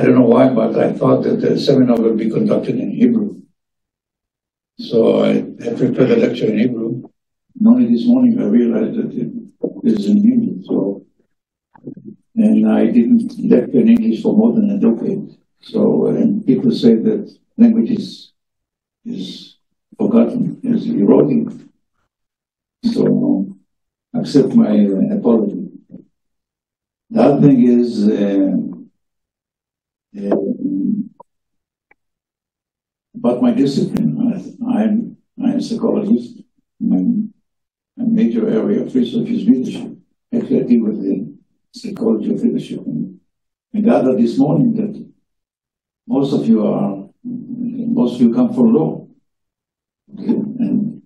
I don't know why, but I thought that the seminar will be conducted in Hebrew. So I prepared a lecture in Hebrew. And only this morning I realized that it is in English. So, and I didn't lecture in English for more than a decade. So, and people say that language is forgotten, is eroding. So, accept my apology. The other thing is, about my discipline. I'm a psychologist. My major area of research is leadership. Actually, I deal with the psychology of leadership. And I gathered this morning that most of you come from law. Okay? And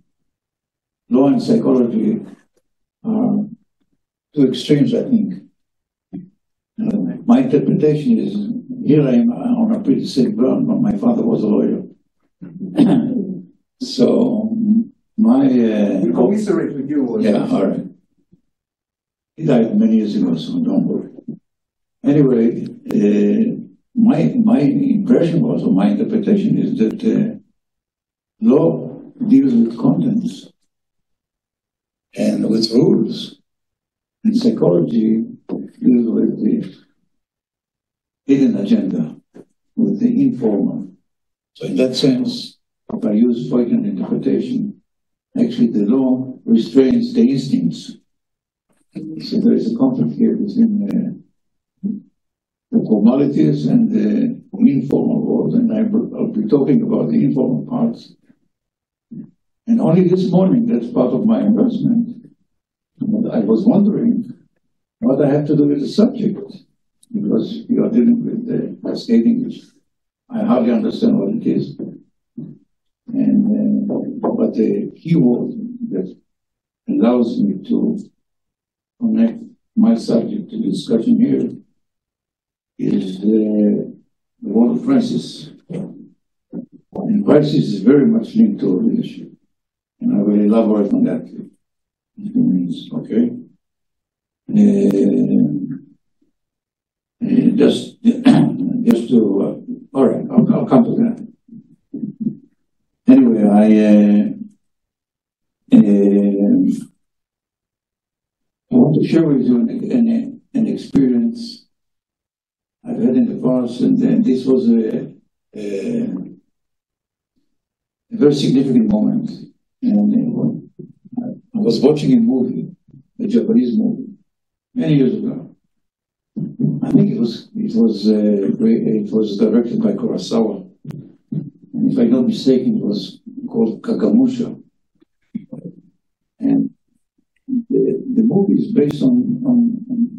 law and psychology are two extremes, I think. My interpretation is, here I am on a pretty safe ground, but my father was a lawyer. So, my... we commiserate with you. Yeah, all right. He died many years ago, so don't worry. Anyway, my impression was, or my interpretation is that law deals with contents and with rules, and psychology deals with the hidden agenda, with the informal. So in that sense, if I use Freudian interpretation, actually the law restrains the instincts. So there is a conflict here between the formalities and the informal world, and I'll be talking about the informal parts. And only this morning, that's part of my investment, I was wondering what I have to do with the subject, because you are dealing with the cascading, which I hardly understand what it is. And but the keyword that allows me to connect my subject to the discussion here is the word of crisis. And crisis is very much linked to leadership. And I will elaborate on that in a few minutes, okay? Just to, all right, I'll come to that. Anyway, I want to share with you an experience I've had in the past, and this was a very significant moment. And I was watching a movie, a Japanese movie, many years ago. I think it was directed by Kurosawa, and if I'm not mistaken, it was called Kagamusha. And the movie is based on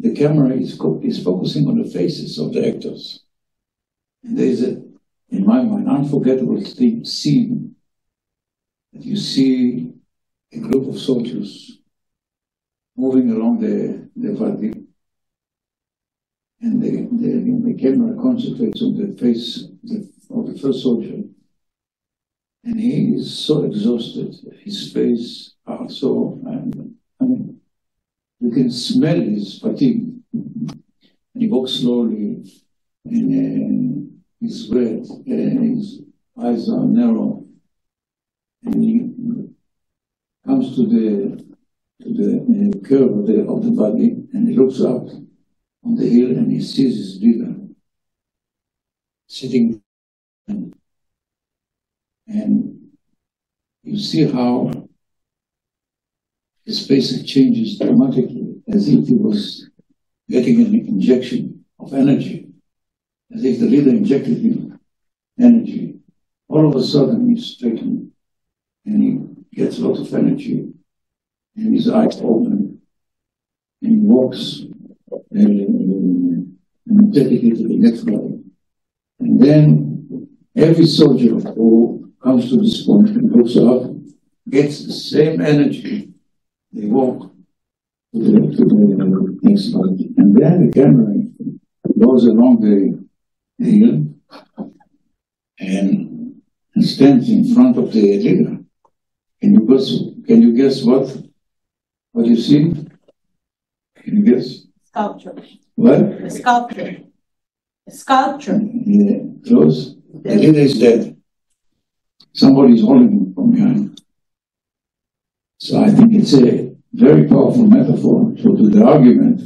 the camera is focusing on the faces of the actors. And there is in my mind, unforgettable scene that you see a group of soldiers moving along the valley, and the camera concentrates on the face of the first soldier, and he is so exhausted, his face are so, I mean, you can smell his fatigue, and he walks slowly, and he's red, and his eyes are narrow, and he comes to the curve of the body, and he looks up on the hill, and he sees his leader sitting, and you see how his face changes dramatically, as if he was getting an injection of energy, as if the leader injected him energy. All of a sudden, he's straightened, and he gets a lot of energy, and his eyes open, and he walks energetically to the next level. And then every soldier who comes to this point and looks up gets the same energy. They walk to the next level. And then the camera goes along the hill and stands in front of the leader. Can you guess what you see? Can you guess? Sculpture. What? A sculpture. Sculpture. Close. The leader is dead. Somebody is holding him from behind. So I think it's a very powerful metaphor to the argument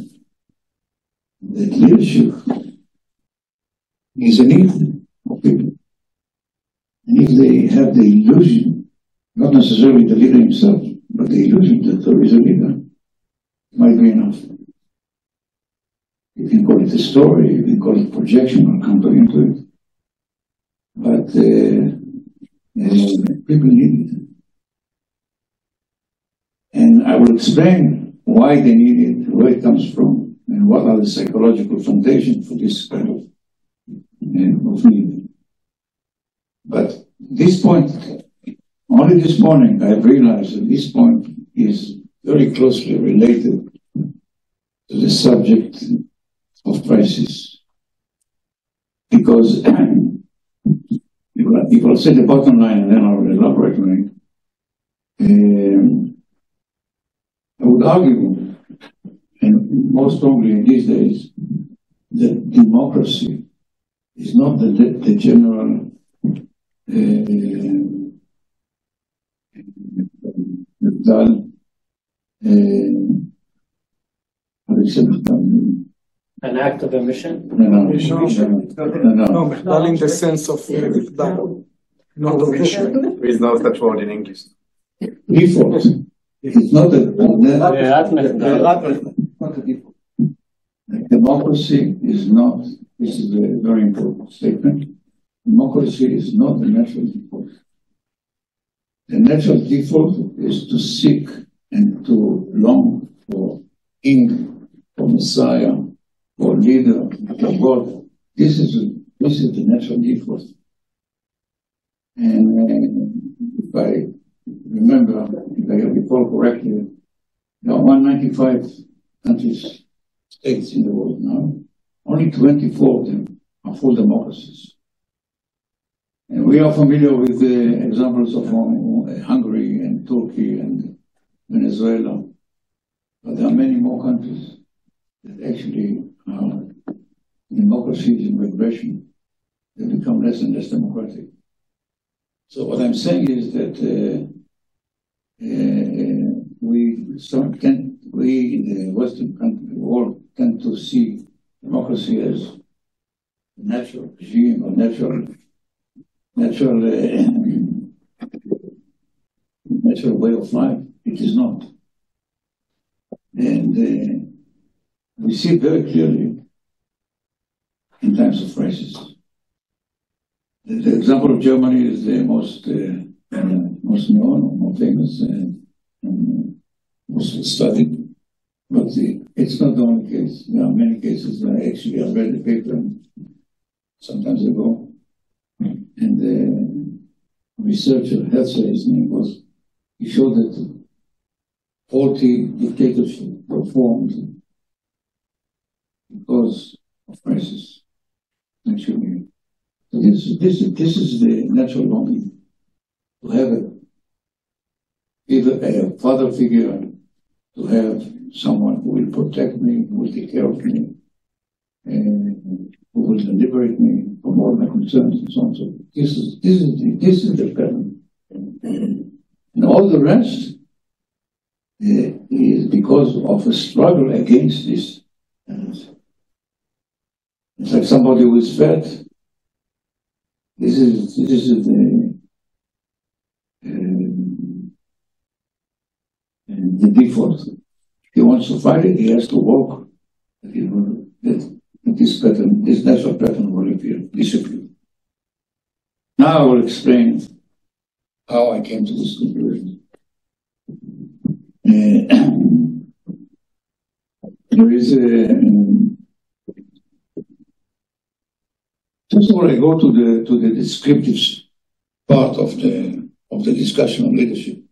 that leadership is a need of people. And if they have the illusion, not necessarily the leader himself, but the illusion that there is a leader, it might be enough. You can call it a story, you can call it projection, I'll come into it. But people need it. And I will explain why they need it, where it comes from, and what are the psychological foundations for this kind of need. But this point, only this morning, I've realized that this point is very closely related to the subject of crisis. Because if I'll say the bottom line and then I'll elaborate on it, I would argue, and more strongly these days, that democracy is not the general an act of omission? No, Not in the sense of not omission. There is no such word in English. default. It's not a default. Democracy is not, this is a very important statement, democracy is not the natural default. The natural default is to seek and to long for king, for Messiah, for leader, for God. This is the natural default. And if I remember, if I recall correctly, there are 195 countries, states in the world now. Only 24 of them are full democracies. And we are familiar with the examples of Hungary and Turkey and Venezuela. But there are many more countries that actually are democracies in regression. They become less and less democratic. So what I'm saying is that we in the Western country, world, tend to see democracy as a natural regime or natural way of life. It is not. And we see it very clearly in times of crisis. The example of Germany is the most known or more famous and most studied. But it's not the only case. There are many cases. I read the paper sometimes ago. And the researcher, Herzl, his name was, he showed that 40 dictatorships were formed because of crisis. Actually, so this is the natural longing to have a father figure, to have someone who will protect me, who will take care of me, and who will liberate me from all my concerns and so on. So this is the pattern. And all the rest is because of a struggle against this. It's like somebody who is fat. This is the default. If he wants to fight it, he has to walk. This pattern, this natural pattern will disappear. Now I will explain how I came to this conclusion. There is first of all, I go to the descriptive part of the discussion on leadership,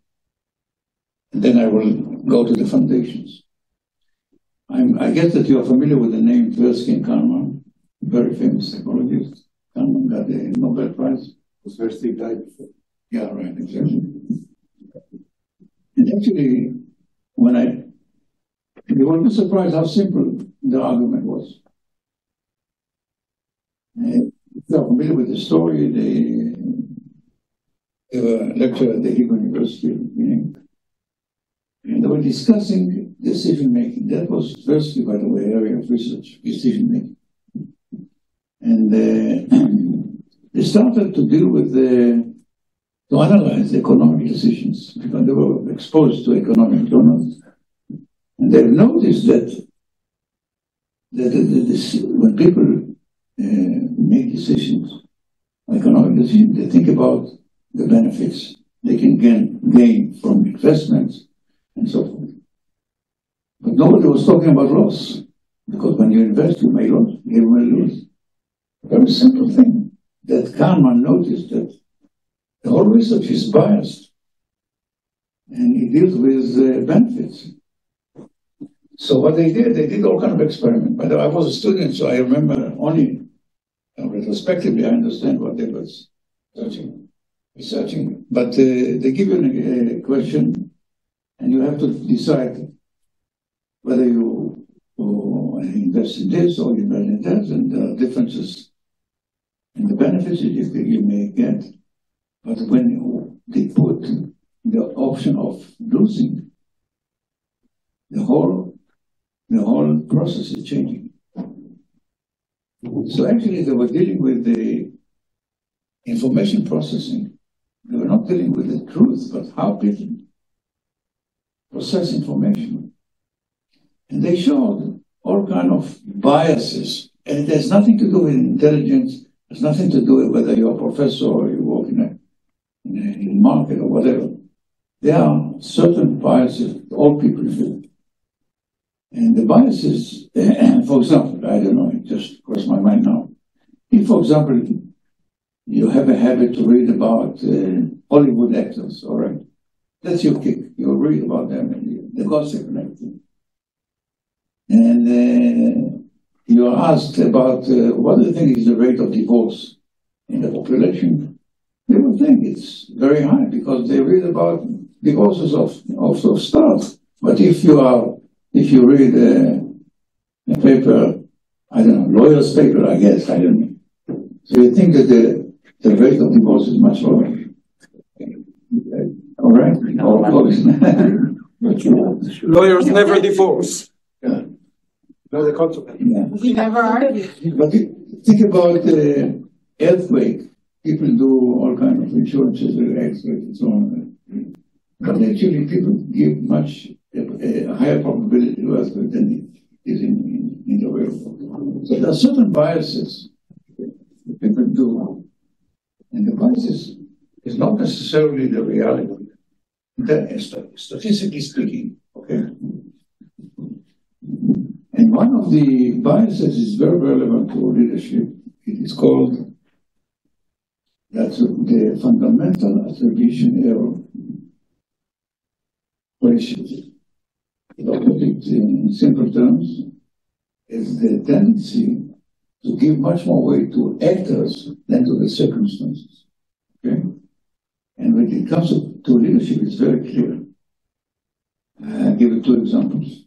and then I will go to the foundations. I guess that you are familiar with the name Tversky and Kahneman, very famous psychologist. Kahneman got the Nobel Prize. Tversky died before. Yeah, right, exactly. And actually, you won't be surprised how simple the argument was. If you are familiar with the story, they were a lecturer at the Hebrew University, and they were discussing decision making. That was firstly, by the way, area of research, decision making. And they started to deal with to analyze economic decisions, because they were exposed to economic journals. And they've noticed that when people make decisions, economic decisions, they think about the benefits they can gain from investments and so forth. But nobody was talking about loss, because when you invest, you may lose. You may lose. Very simple thing that Kahneman noticed, that the whole research is biased, and it deals with benefits. So what they did all kind of experiments. By the way, I was a student, so I remember only retrospectively I understand what they were researching. But they give you a question, and you have to decide whether you invest in this or you invest in that, and the differences and the benefits that you may get. But when they put the option of losing, the whole process is changing. So actually they were dealing with the information processing. They were not dealing with the truth, but how people process information. And they showed all kind of biases. And it has nothing to do with intelligence. It has nothing to do with whether you're a professor or you work in a market or whatever. There are certain biases all people do. And the biases, for example, I don't know, it just crossed my mind now. If, for example, you have a habit to read about Hollywood actors, all right? That's your kick. You read about them and the gossip and everything. And you are asked about what do you think is the rate of divorce in the population? They would think it's very high because they read about divorces of stars. But if you read a paper, I don't know, lawyer's paper, I guess, I don't know. So you think that the rate of divorce is much lower. All right? Lawyers never divorce. Yeah. No, the consequence. Yeah. We never argue. But think about earthquake. People do all kinds of insurances, earthquake and so on. But actually, people give much a higher probability to earthquake than it is in the real world. So there are certain biases that people do, and the biases is not necessarily the reality. Statistically speaking, okay. And one of the biases is very relevant to leadership. It is called the fundamental attribution error ratio. To put it in simple terms, is the tendency to give much more weight to actors than to the circumstances. Okay? And when it comes to leadership, it's very clear. I'll give you two examples.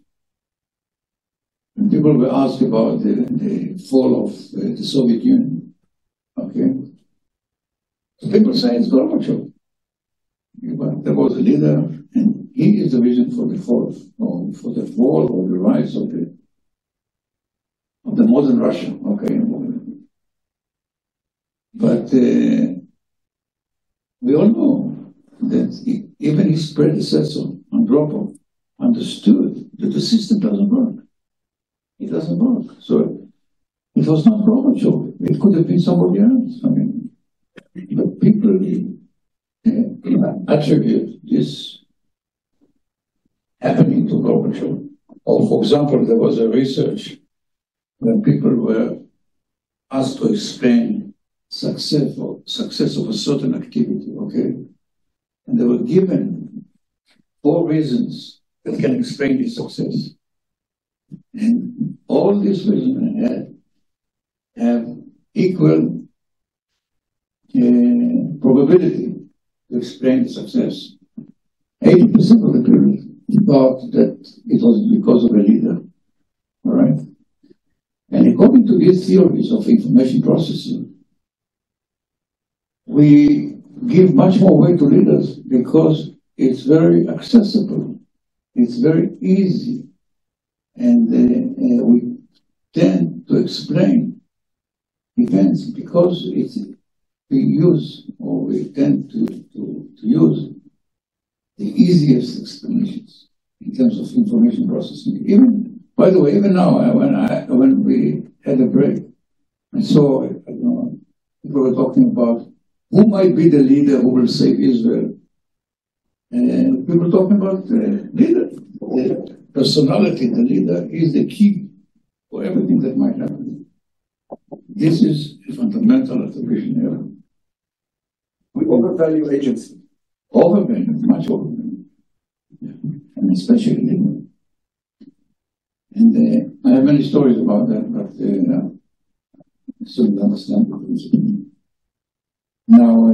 When people were asked about the fall of the Soviet Union, okay, so people say it's Gorbachev. There was a leader, and he is the reason for the fall, or for the fall or the rise of the modern Russia. Okay, but we all know that even his predecessor, Andropov, understood that the system doesn't work. It doesn't work. So it was not Gorbachev. It could have been somebody else. I mean, but people attribute this happening to Gorbachev. Or, for example, there was a research when people were asked to explain success of a certain activity, okay? And they were given 4 reasons that can explain the success. And all these reasons have equal probability to explain the success. 80% of the people thought that it was because of a leader, all right? And according to these theories of information processing, we give much more weight to leaders because it's very accessible, it's very easy, and we tend to explain events because we tend to use the easiest explanations in terms of information processing. Even, by the way, even now, when we had a break, I saw, people were talking about who might be the leader who will save Israel. And people were talking about the leader. The personality, the leader, is the key for everything that might happen. This is a fundamental attribution error. We overvalue agency. Overvalue, much overvalue. Yeah. And especially leader. And I have many stories about that, but I still don't understand the principle. Now,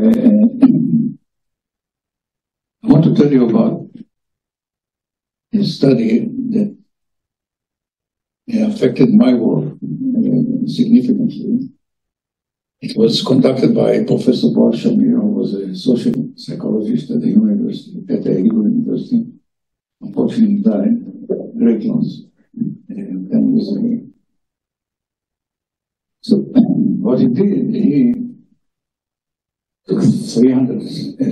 I want to tell you about a study that affected my work significantly. It was conducted by Professor Baruch Shamir, who was a social psychologist at the university, at the Hebrew University. Unfortunately, died. Great loss. 10 years ago. So, what he did, he took 300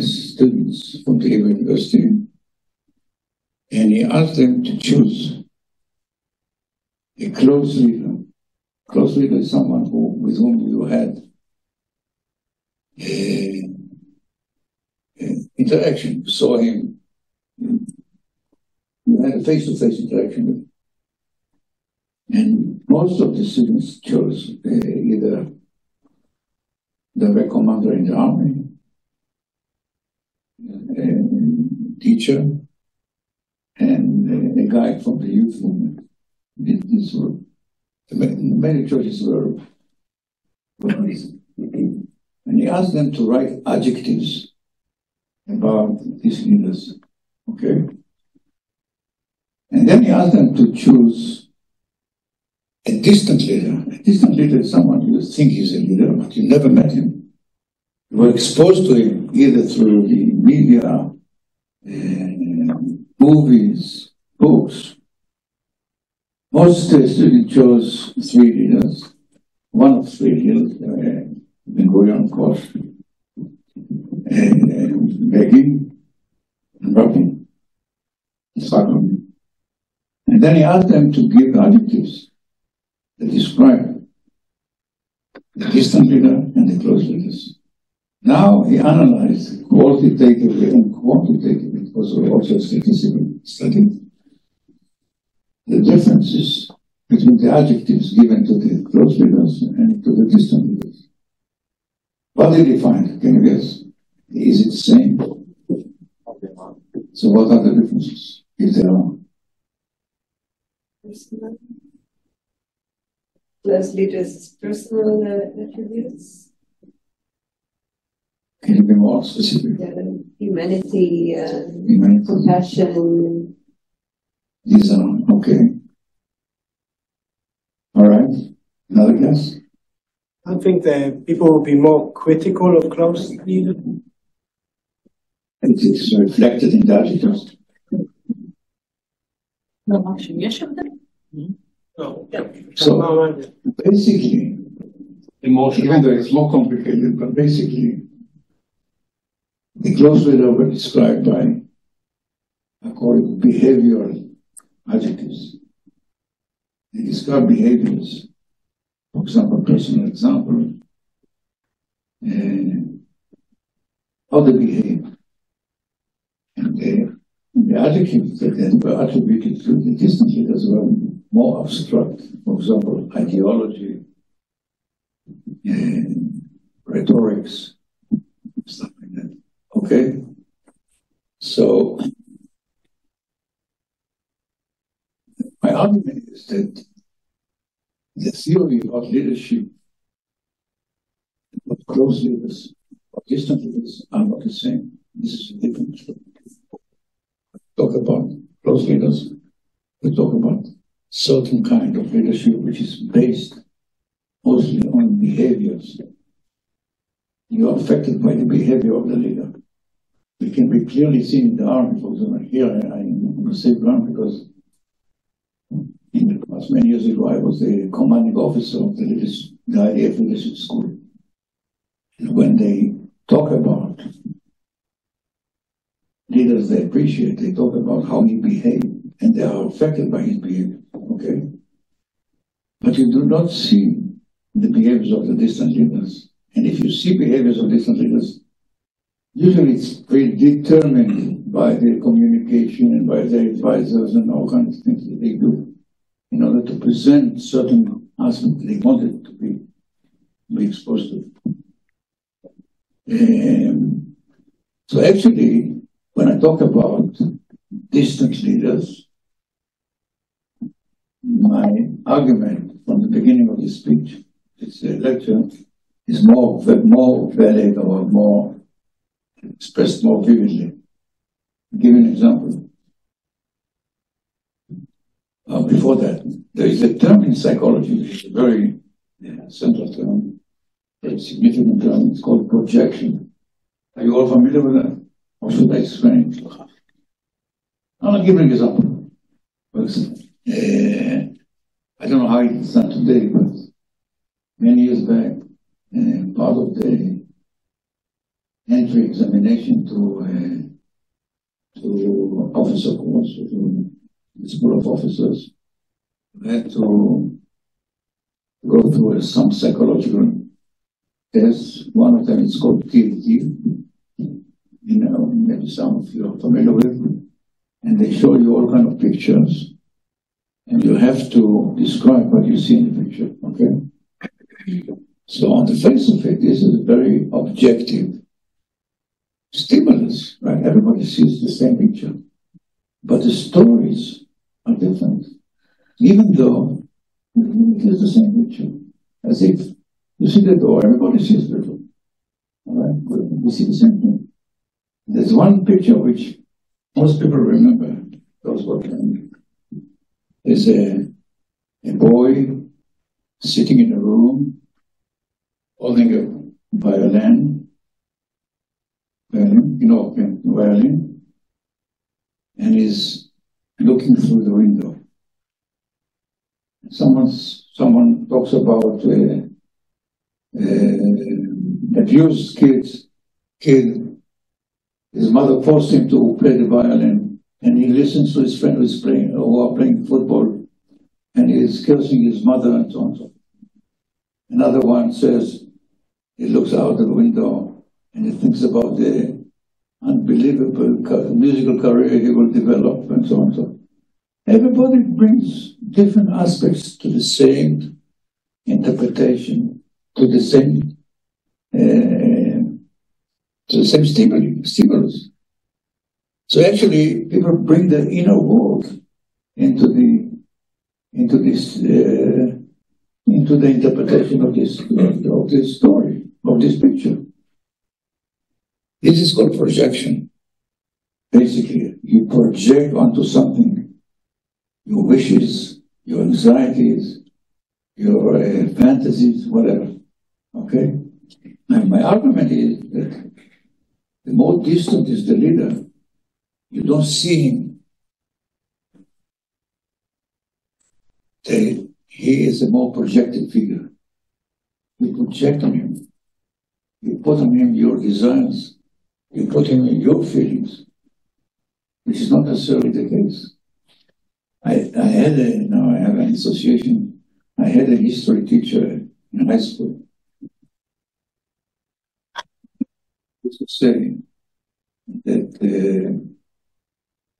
students from the Hebrew University, and he asked them to choose a close leader. Close leader is someone with whom you had interaction. You saw him, you had a face-to-face interaction with him. And most of the students chose either the commander in the army, a teacher, and a guy from the youth movement. These were many choices were and he asked them to write adjectives about these leaders. Okay? And then he asked them to choose a distant leader. A distant leader is someone you think he's a leader, but you never met him. You were exposed to him either through the media, movies, books. Most students chose 3 leaders. One of 3 leaders, Ben-Gurion, of course, Begin, and Rabin, and then he asked them to give adjectives that describe the distant leader and the close leaders. Now he analyzed qualitatively and quantitatively, because also a statistical study, the differences between the adjectives given to the close leaders and to the distant leaders. What did he find? Can you guess? Is it the same? So what are the differences, if there are? Personal. Close leaders' personal attributes. Can you be more specific? Humanity, compassion. These are, okay. All right. Another guess? I think that people will be more critical of close leaders. It is reflected in the adjectives. No. So basically, even though it's more complicated, but basically, the close leader were described by, I call it behavioral adjectives. They describe behaviors. For example, personal example, how they behave. And the adjectives that were attributed to the distant leaders were more abstract. For example, ideology, rhetorics, stuff like that. Okay? So, my argument is that the theory of leadership, of close leaders, or distant leaders, are not the same. This is a different story. Talk about close leaders, we talk about certain kind of leadership which is based mostly on behaviors. You are affected by the behavior of the leader. It can be clearly seen in the army, for example. Here I'm on the safe ground because in the past, many years ago, I was the commanding officer of the IDF leadership school. And when they talk about leaders they appreciate, they talk about how he behaved, and they are affected by his behavior, okay? But you do not see the behaviors of the distant leaders. And if you see behaviors of distant leaders, usually it's predetermined by their communication and by their advisors and all kinds of things that they do in order to present certain aspects they wanted to be exposed to. So actually, when I talk about distant leaders, my argument from the beginning of the speech, this lecture, is more valid or more expressed more vividly. I'll give you an example. Before that, there is a term in psychology, which is a very central term, very significant term. It's called projection. Are you all familiar with that? Or should I explain it? I'll give you an example. I don't know how it's done today, but many years back, part of the entry examination to officer course, to the School of Officers, we had to go through some psychological tests. One of them is called TLT. You know, maybe some of you are familiar with it. And they show you all kind of pictures. And you have to describe what you see in the picture, okay? So on the face of it, this is a very objective stimulus, right? Everybody sees the same picture. But the stories are different. Even though it is the same picture. As if you see the door, everybody sees the door. All right? We see the same thing. There's one picture which most people remember, those who are playing. There's a boy sitting in a room, holding a violin, and is looking through the window. Someone talks about abused kid. His mother forced him to play the violin, and he listens to his friend who are playing football, and he is cursing his mother and so on. Another one says he looks out the window and he thinks about the unbelievable musical career he will develop and so on. Everybody brings different aspects to the same interpretation, to the same stimulus. So actually, people bring their inner world into the interpretation of this story, of this picture. This is called projection. Basically, you project onto something your wishes, your anxieties, your fantasies, whatever. Okay? And my argument is that the more distant is the leader, you don't see him. He is a more projected figure. You project on him. You put on him your desires. You put him in your feelings, which is not necessarily the case. I have an association. I had a history teacher in high school. He used to say that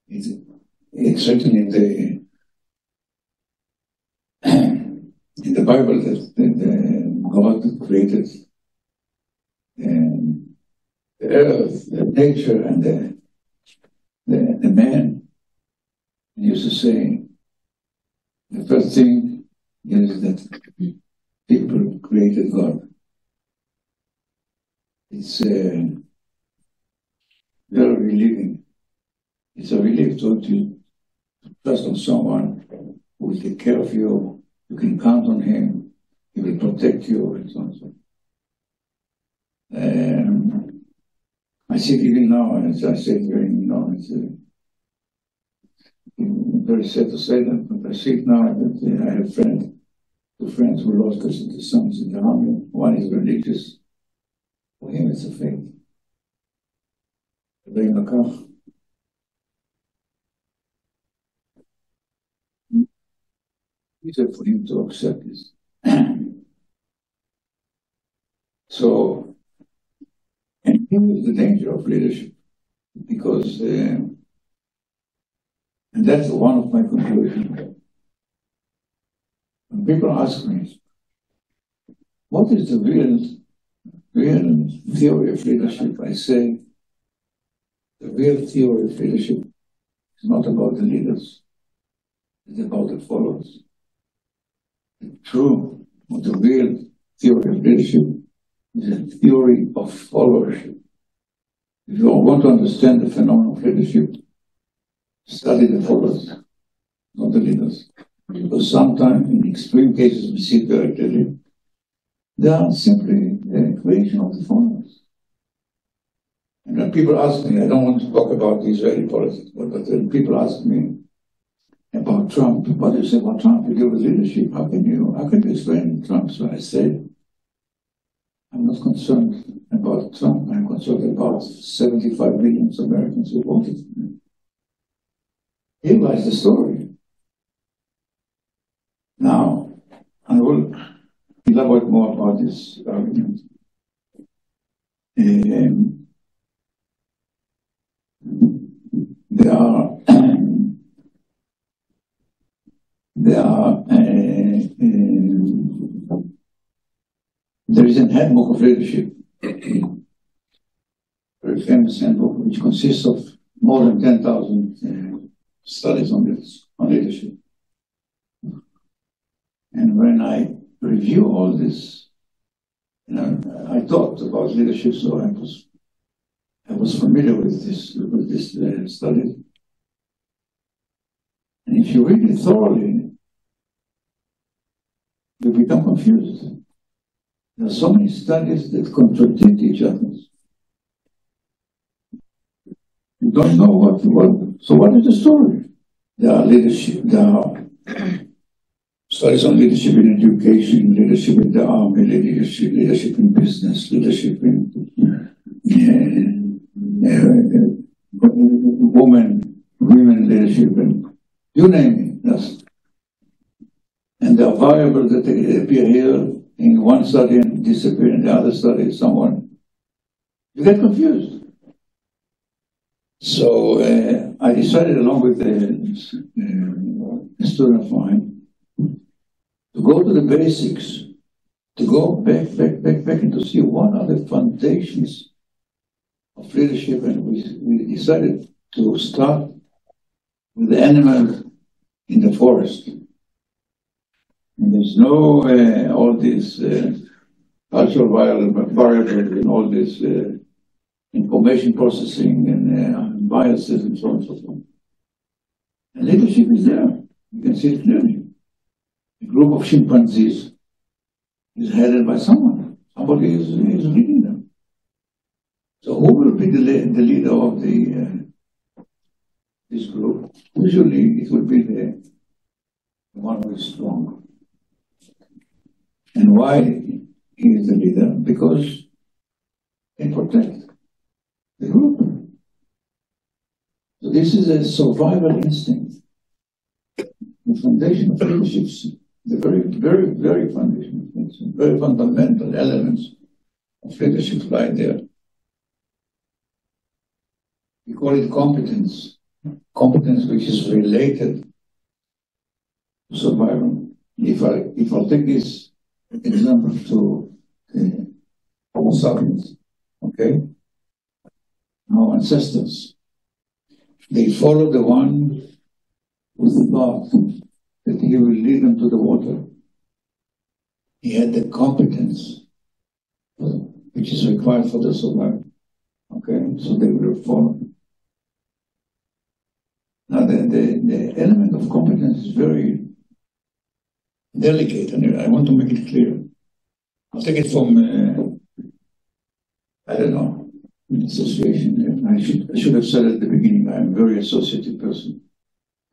it's written in the Bible that God created the earth, the nature, and the man. He used to say the first thing is that people created God. It's very relieving. It's a relief to trust on someone who will take care of you. You can count on him. he will protect you, and so on and so on. I see it even now, as I said during, it's very sad to say that, but I see it now that I have two friends who lost their sons in the army. One is religious. For him, it's a faith. Easier for him to accept this. So, and here is the danger of leadership, because, and that's one of my conclusions. When people ask me, what is the real theory of leadership? I say, the real theory of leadership is not about the leaders, it's about the followers. The true, or the real theory of leadership is a theory of followership. If you want to understand the phenomenon of leadership, study the followers, not the leaders. Because sometimes, in extreme cases, we see it very clearly, they are simply a creation of the followers. And when people ask me, I don't want to talk about the Israeli politics, but when people ask me about Trump, what do you say about Trump? You deal with leadership. How can you explain Trump? So I say, I'm not concerned about Trump. I'm concerned about 75 million Americans who voted for him. Here lies the story. Now, I will elaborate more about this argument. There is a handbook of leadership, very famous handbook, which consists of more than 10,000 studies on leadership. And when I review all this, I thought about leadership, so I was familiar with this study. And if you read it thoroughly, you become confused. There are so many studies that contradict each other. You don't know what. So what is the story? There are studies on leadership in education, leadership in the army, leadership in business, leadership in women leadership, and you name it. Yes. And there are variables that appear here in one study and disappear in the other study somewhere. You get confused. So I decided, along with a student of mine, to go to the basics, to go back and to see what are the foundations of leadership. And we decided to start with the animal in the forest. And there's no all these cultural variables and all this information processing and biases and so on and so forth. And leadership is there. You can see it clearly. A group of chimpanzees is headed by someone. Somebody is leading them. So who will be the leader of this group? Usually it will be the one who is strong. And why he is the leader? Because he protects the group. So this is a survival instinct. The foundation of leadership, the very, very foundation, very fundamental elements of leadership lie there. We call it competence. Competence which is related to survival. If I'll take this example to Homo sapiens, okay? Our ancestors, they follow the one who thought that he will lead them to the water. He had the competence which is required for the survival. Okay, so they will follow. Now the element of competence is very delicate, and I want to make it clear. I'll take it from, I don't know, an association. I should have said at the beginning, I'm a very associative person.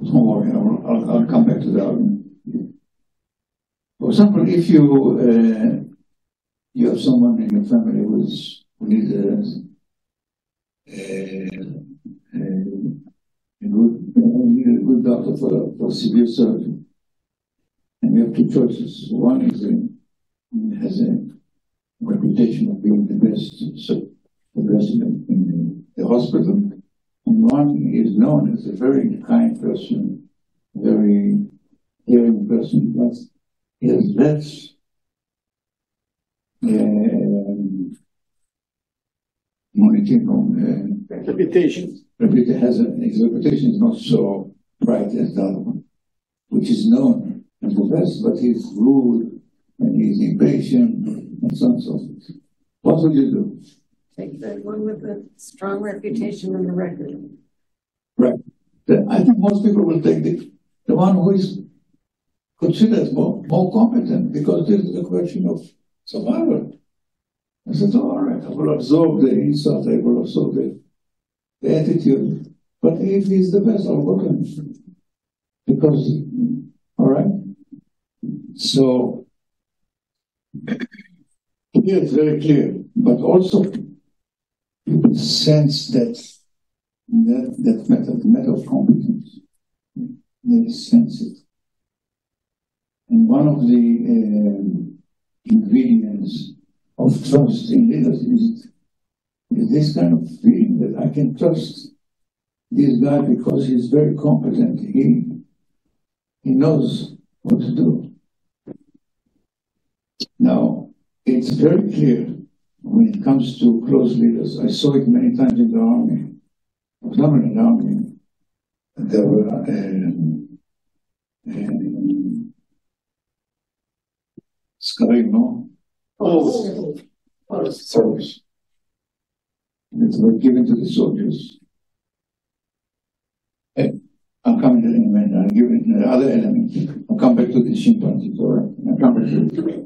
Don't worry, I'll come back to the argument. For example, if you have someone in your family who needs a good doctor for severe surgery, and you have two choices. One has a reputation of being the best in the hospital, and one is known as a very kind person, very caring person, but he has less Reputation. His reputation is not so bright as the other one, which is known as the best, but he's rude and he's impatient and so on and so forth. What would you do? Take the one with a strong reputation on the record. Right. I think most people will take the one who is considered more competent, because this is a question of survival. I said, all right, I will absorb the insult, I will absorb the attitude, but if he's the best, I'll go to him. Because, all right? So, here it's very clear, but also people sense that method, the method of competence, they sense it. And one of the ingredients of trust in leaders is this kind of feeling that I can trust this guy because he's very competent. He knows what to do. Now, it's very clear when it comes to close leaders. I saw it many times in the army. I was not in the army. There were Cascading, no? Service. That were given to the soldiers. I'll come to them and I'll give it the other element. I'll come back to the chimpanzees, all right? I'll come back to it.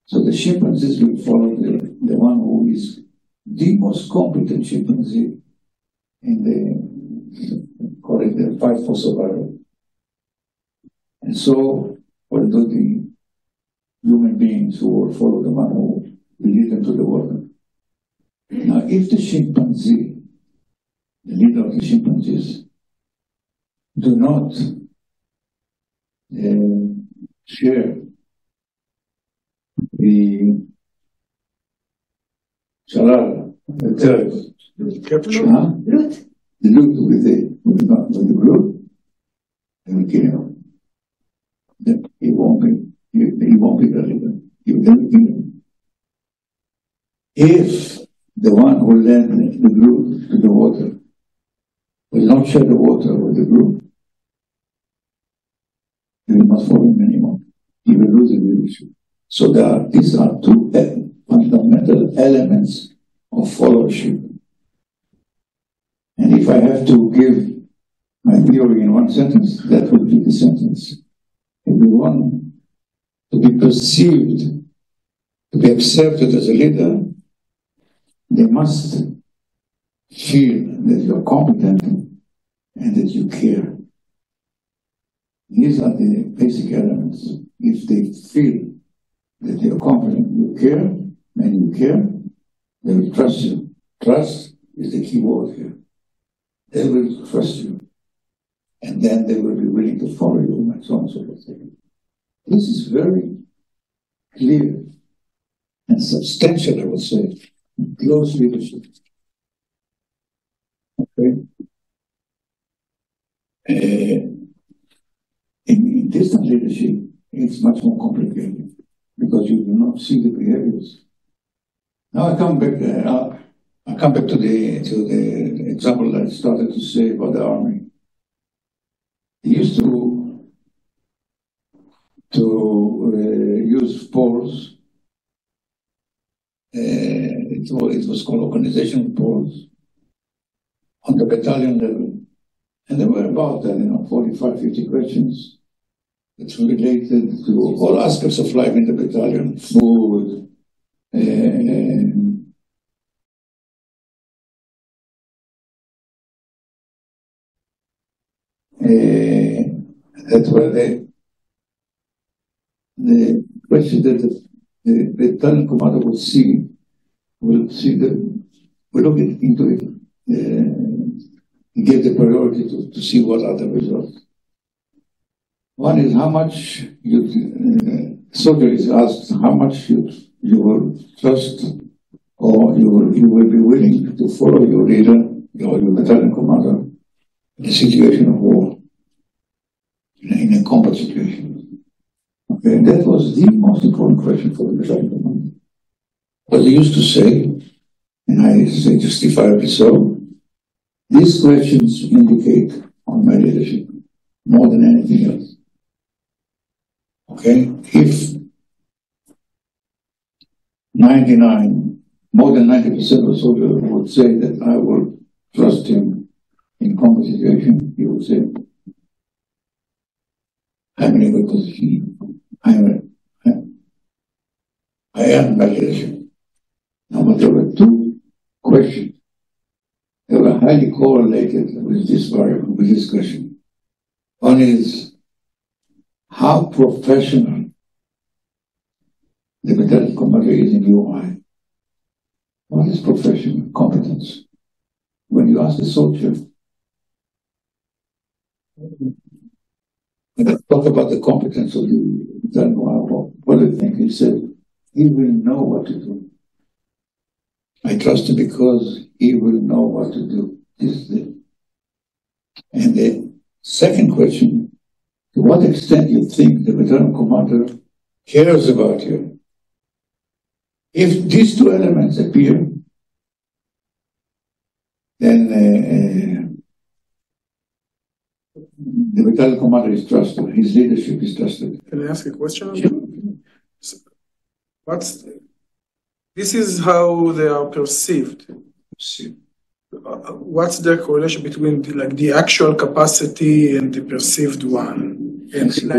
So the chimpanzees will follow the one who is the most competent chimpanzee in call it the fight for survival. And so, what do the human beings who will follow the one who will lead them to the water? Now, if the chimpanzee, the leader of the chimpanzees, do not share the shalal, the third, the loot with the group, they will kill him. Then he won't be the leader. He will kill him. If the one who led the group to the water will not share the water with the group, he will not follow him anymore. He will lose the leadership. So these are two fundamental elements of followership. And if I have to give my theory in one sentence, that would be the sentence. If we want to be perceived, to be accepted as a leader, they must feel that you're competent and that you care. These are the basic elements. If they feel that you're competent, you care, and you care, they will trust you. Trust is the key word here. They will trust you. And then they will be willing to follow you, and so on and so forth. This is very clear and substantial, I would say. Close leadership. Okay. In distant leadership, it's much more complicated because you do not see the behaviors. Now I come back to the example that I started to say about the army. They used to use polls. It was called organizational polls on the battalion level. And there were about, 45, 50 questions. It's related to all aspects of life in the battalion, food, that were the question that the battalion commander will see will look into it. Give the priority to see what are the results. One is how much soldier is asked how much you will trust or you will be willing to follow your leader or your battalion commander in a situation of war, in a combat situation. Okay, and that was the most important question for the battalion commander. But they used to say, and I say justifiably so, these questions indicate on my leadership more than anything else. Okay? If more than 90% of soldiers would say that I will trust him in combat situation, he would say, I'm in a good position. I am my leadership. Now, but there were two questions. They were highly correlated with this variable, with this question. One is how professional the battalion commander is in your eye. What is professional competence? When you ask the soldier, when I talk about the competence of the battalion commander, what do you think? He said, he will know what to do. I trust him because he will know what to do. And the second question, to what extent you think the battalion commander cares about you? If these two elements appear, then the battalion commander is trusted, his leadership is trusted. Can I ask a question? Sure. So, this is how they are perceived. What's the correlation between the actual capacity and the perceived one? And I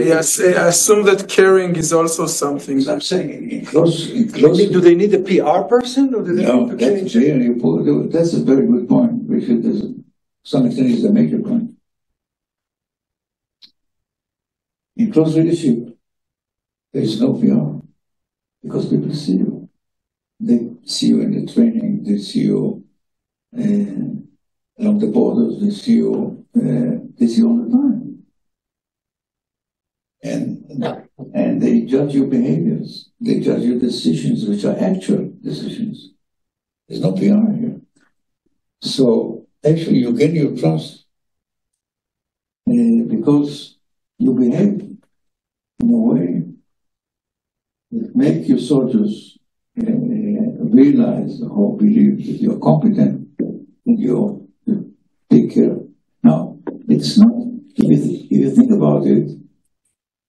assume that caring is also something. I'm saying in close. Do they need a PR person, or do they need to change it? That's a very good point. Richard, to some extent, is a major point. In close leadership, there is no PR because people see you. They see you in the training. They see you along the borders. They see you all the time. And they judge your behaviors. They judge your decisions, which are actual decisions. There's no PR here. So actually, you gain your trust because you behave in a way that make your soldiers realize or believe that you're competent and you take care. Now, it's not. If you think about it.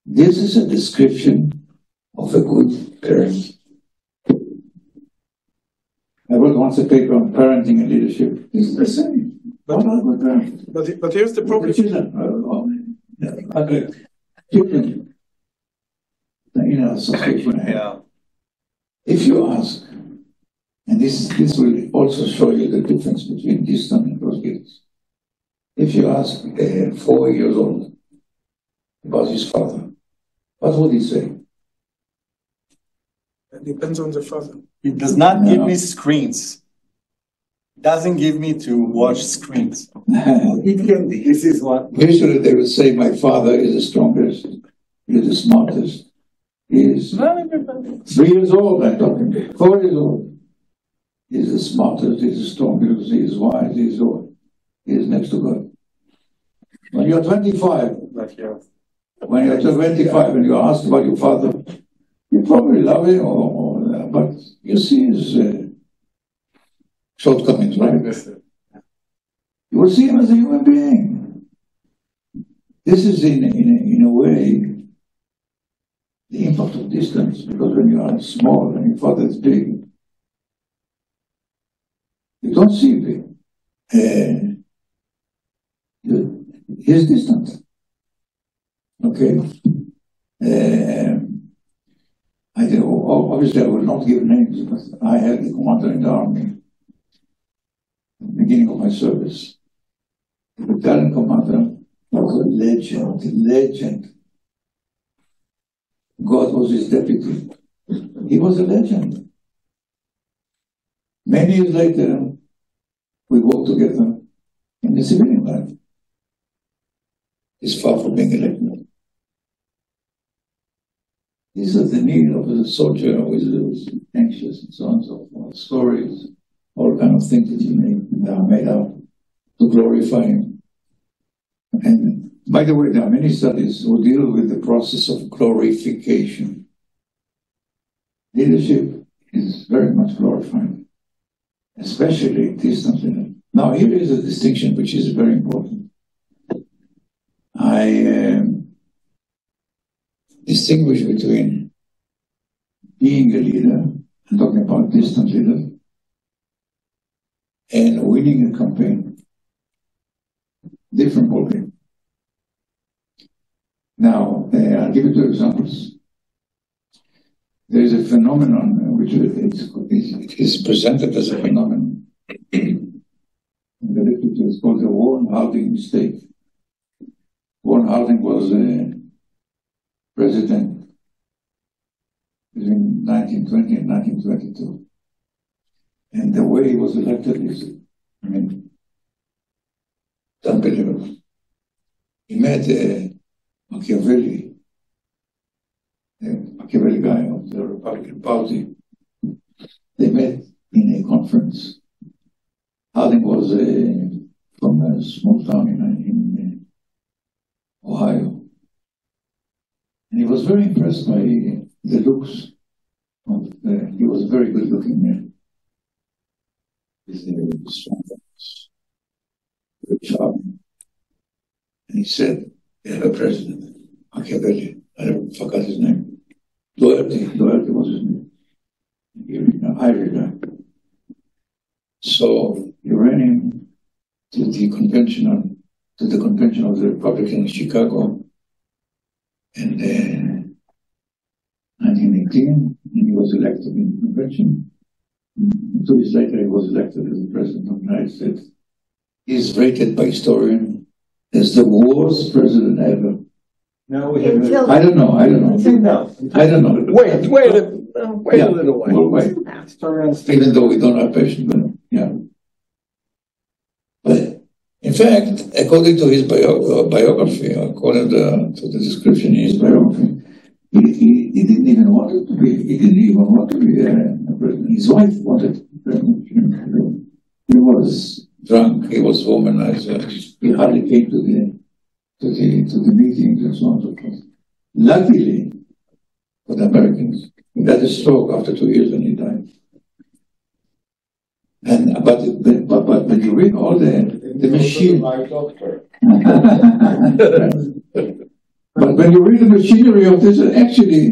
This is a description of a good parent. I wrote once a paper on parenting and leadership. This is the same. What are good parents? But here's the problem. Children. In an association. Yeah. If you ask, and this will also show you the difference between distant and close kids. If you ask a 4-year-old about his father, what would he say? It depends on the father. It does not give me screens. It doesn't give me to watch screens. It can be. This is what. Usually they will say, my father is the strongest, he's the smartest. He's 3 years old, I'm talking. 4 years old. He's the smartest, he's the strongest, he's wise, he's next to God. When you're 25, when you're 25 and you're asked about your father, you probably love him, but you see his shortcomings, right? You will see him as a human being. This is in a way the impact of distance, because when you are small and your father is big, you don't see big. He's distant. Okay? Obviously, I will not give names, but I had the commander in the army at the beginning of my service. The battalion commander was a legend. God was his deputy. He was a legend. Many years later, we worked together in the civilian life. He's far from being elected. These are the need of the soldier who is anxious and so on and so forth. Stories, all kind of things that are made up to glorify him. And by the way, there are many studies who deal with the process of glorification. Leadership is very much glorified, especially distantly. Now, here is a distinction which is very important. I distinguish between being a leader, I'm talking about distant leader, and winning a campaign. Different ballgame. Now, I'll give you two examples. There is a phenomenon which is presented as a phenomenon in the literature. It's called the Warren Harding mistake. Warren Harding was president between 1920 and 1922. And the way he was elected is, unbelievable. He met Machiavelli guy of the Republican Party. They met in a conference. Harding was from a small town in Ohio. And he was very impressed by the looks of he was a very good looking man. He's a strong voice, very charming. And he said, "We have a president, Machiavelli." I forgot his name. Loyalty was his name. An Irish guy. So he ran him to the convention of the Republican in Chicago in 1918, and he was elected in the convention. 2 years later, he was elected as the president of the United States. He's rated by historians as the worst president ever. No, we have. I don't know. No. I don't know. Wait a little while. We'll wait. Even though we don't have patience, but yeah. But in fact, according to his biography, according to the description in his biography, he didn't even want it to be. He didn't even want to be a president. His wife wanted to be president. He was drunk. He was womanizer. He hardly came to the meetings and so on and so forth. Luckily for the Americans, he got a stroke after 2 years and he died. And but when you read all the machine, but when you read the machinery of this, actually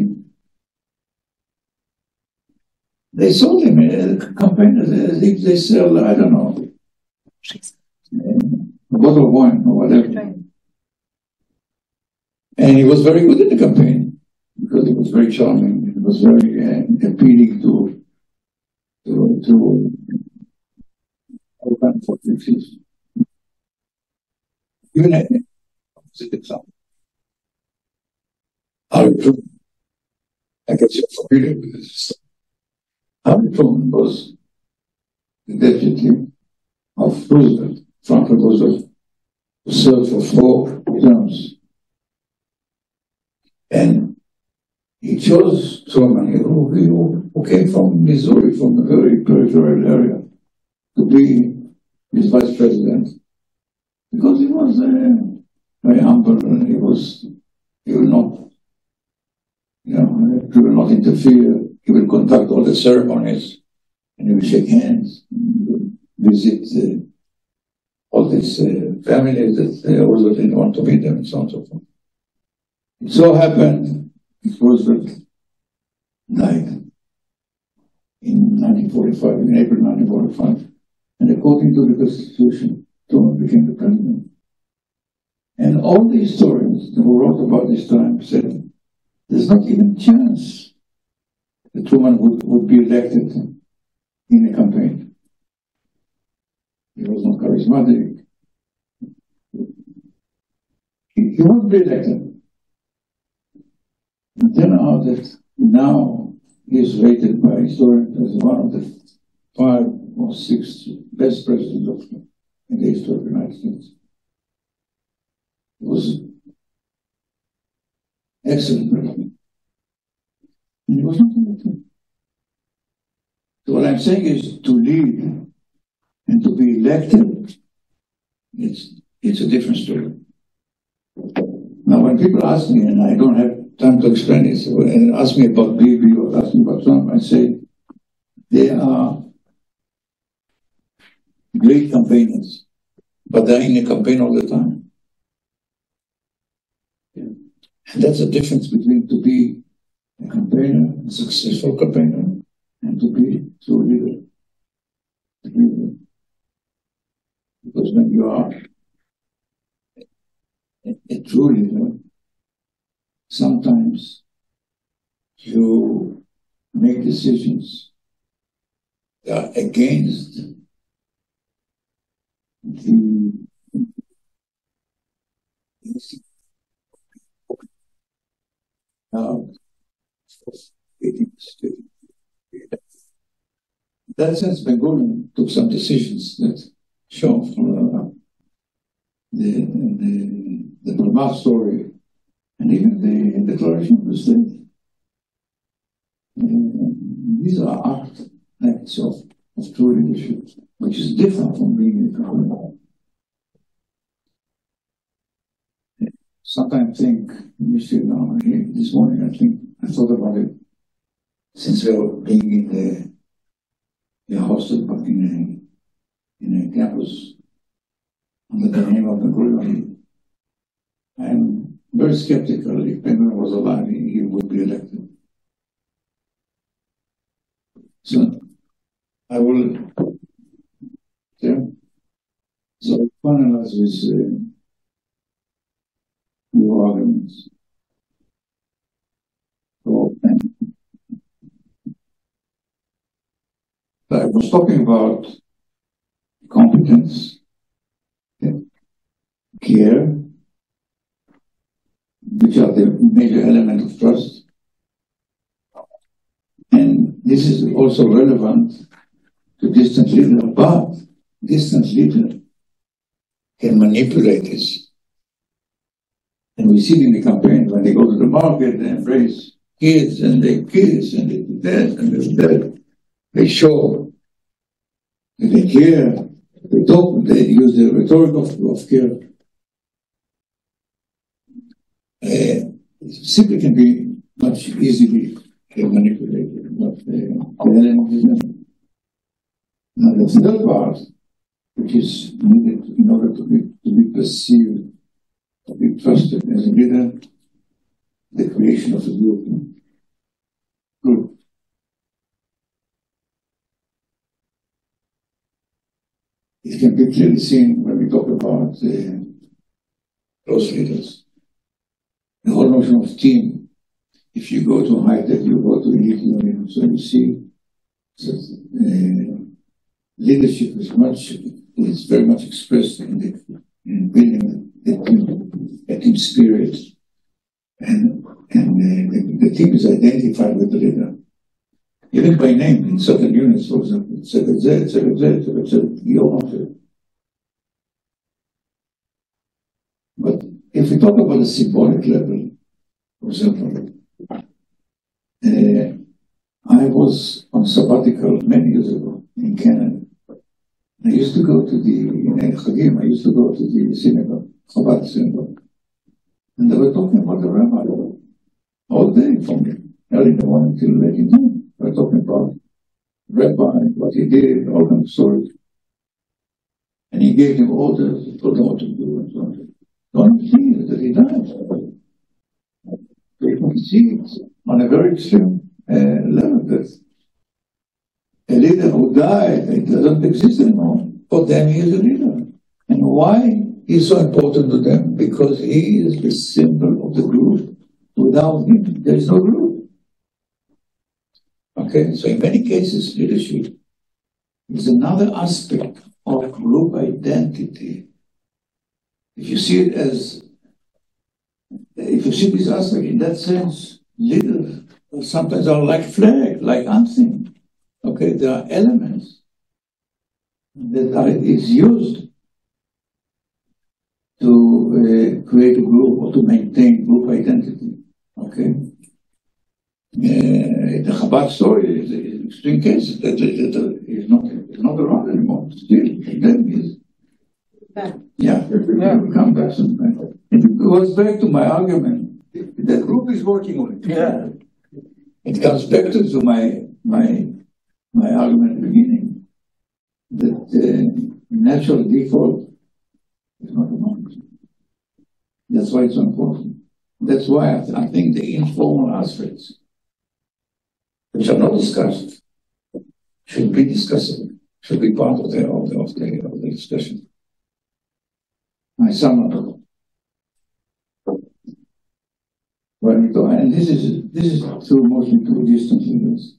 they sold him a campaign as if they sell, I don't know, a bottle of wine or whatever. And he was very good in the campaign because he was very charming. He was very appealing to all kinds of things. Even an opposite example. Harry Truman. I guess you're familiar with this. Harry Truman was the deputy of Roosevelt, Franklin Roosevelt, who served for 4 terms. And he chose Truman, who came from Missouri, from a very peripheral area, to be his vice president, because he was very humble and he will not interfere. He will conduct all the ceremonies and he will shake hands, and he will visit all these families that Roosevelt didn't want to meet them and so on and so forth. It so happened Roosevelt died in 1945, in April 1945, and according to the Constitution, Truman became the president. And all the historians who wrote about this time said there's not even a chance that Truman would be elected in a campaign. He was not charismatic. He won't be elected. It turned out that now he is rated by historians as one of the 5 or 6 best presidents in the history of the United States. It was excellent president. And he was not elected. So what I'm saying is to lead and to be elected, it's a different story. Now, when people ask me, and I don't have time to explain it, and ask me about Bibi or ask me about Trump, I say they are great campaigners, but they're in a campaign all the time. And that's the difference between to be a campaigner, a successful campaigner, and to be a true leader. Because when you are a true leader, sometimes you make decisions that are against the in that sense, Ben Gurion took some decisions that show the Palmach story and even the Declaration of the State. These are acts of true leadership, which is different from being a government. Sometimes I think, this morning I thought about it, since we were being we are hosted back in a campus under the name of the Gurion. I'm very skeptical if Ben was alive, he would be elected. So I will finalize with your arguments. So, I was talking about competence, care, which are the major element of trust. And this is also relevant to distant leader, but distant leader can manipulate this. And we see it in the campaign when they go to the market, they embrace kids and they kiss and they do that and they do that. They show that they care, they talk, they use the rhetoric of care. Simply can be much easily manipulated. But now the third part, which is needed in order to be perceived, to be trusted as a leader, the creation of a group. It can be clearly seen when we talk about close leaders. The whole notion of team. If you go to high-tech, you go to elite union, so you see that leadership is very much expressed in building a team spirit, and the team is identified with the leader. Even by name, in certain units, for example, but if we talk about the symbolic level, for example, I was on sabbatical many years ago in Canada. I used to go to the synagogue, Chabad synagogue, and they were talking about the rabbi all day from early in the morning till late in the night. They were talking about rabbi, what he did, all kinds of stories. And he gave them orders, he told them what to do, and so on. The only thing is that he died. They can see it on a very extreme level that a leader who died, it doesn't exist anymore. For them, he is a leader. And why he's so important to them? Because he is the symbol of the group Without him, there is no group. Okay, so in many cases, leadership is another aspect of group identity. If you see this aspect in that sense, leaders sometimes are like flag, like anthem. Okay, there are elements that is used to create a group or to maintain group identity. Okay, the Chabad story is an extreme case that is not around anymore. Still, then is yeah, come back sometime. It goes back to my argument. The group is working on it. Yeah, it comes back to my argument at the beginning that natural default is not a moment. That's why it's so important. That's why I think the informal aspects, which are not discussed, should be discussed, should be part of the discussion. My son, and this is true mostly to distant leaders.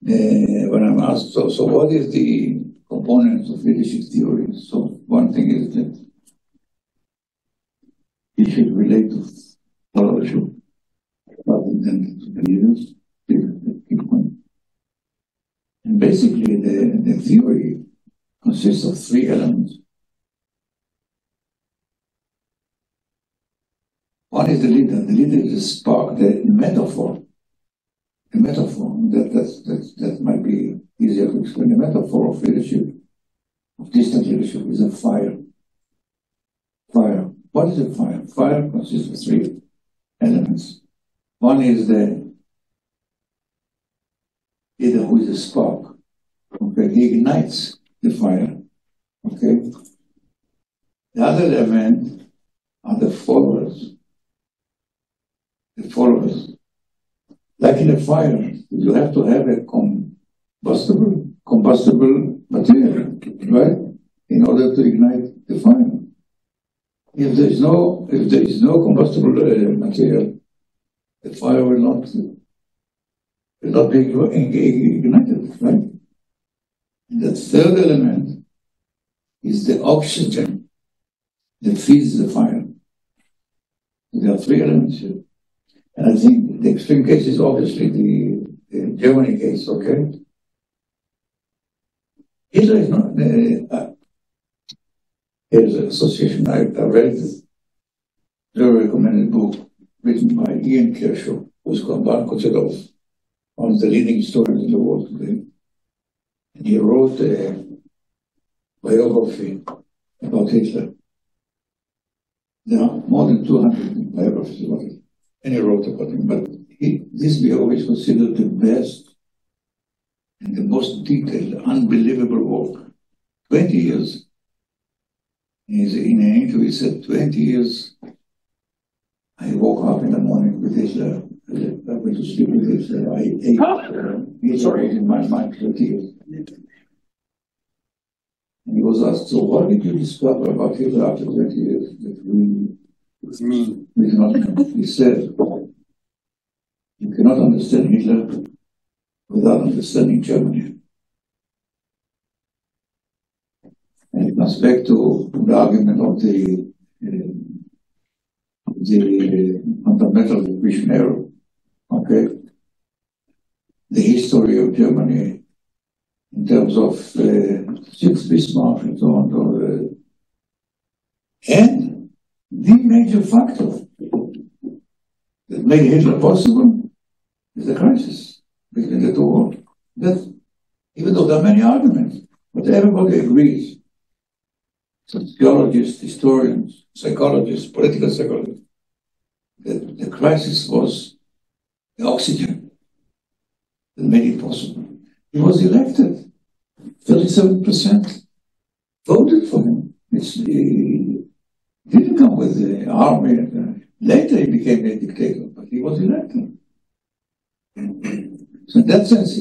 When I'm asked, so what is the components of leadership theory? So one thing is that it should relate to followership rather than to the leaders. And basically, the theory consists of three elements. One is the leader. The leader is a spark, the metaphor. The metaphor, that might be easier to explain. The metaphor of leadership, of distant leadership, is a fire. Fire. What is a fire? Fire consists of three elements. One is the leader who is a spark. Okay, he ignites the fire. Okay. The other element are the followers. The followers. Like in a fire, you have to have a combustible material, right? In order to ignite the fire. If there is no combustible material, the fire will not be ignited, right? And the third element is the oxygen that feeds the fire. There are three elements here. And I think the extreme case is obviously the Germany case, okay? Hitler is not, there's an association, I read this very recommended book written by Ian Kershaw, who's considered one of the leading historians in the world today. And he wrote a biography about Hitler. There are more than 200 biographies about it. And he wrote about him, but this biography is considered the best and the most detailed, unbelievable work. 20 years. In an interview, he said, 20 years, I woke up in the morning with Hitler. I went to sleep with Hitler. I ate Hitler in my mind 20 years. And he was asked, so what did you discover about Hitler after 20 years that we With me. did not know? He said, you cannot understand Hitler without understanding Germany. And it comes back to the argument of the fundamental division error. Okay, the history of Germany in terms of Six Bismarck and so on, and the major factor that made Hitler possible is the crisis between the two worlds. That, even though there are many arguments, but everybody agrees. Sociologists, historians, psychologists, political psychologists, that the crisis was the oxygen that made it possible. He was elected. 37% voted for him. He didn't come with the army. Later he became a dictator, but he was elected. So in that sense,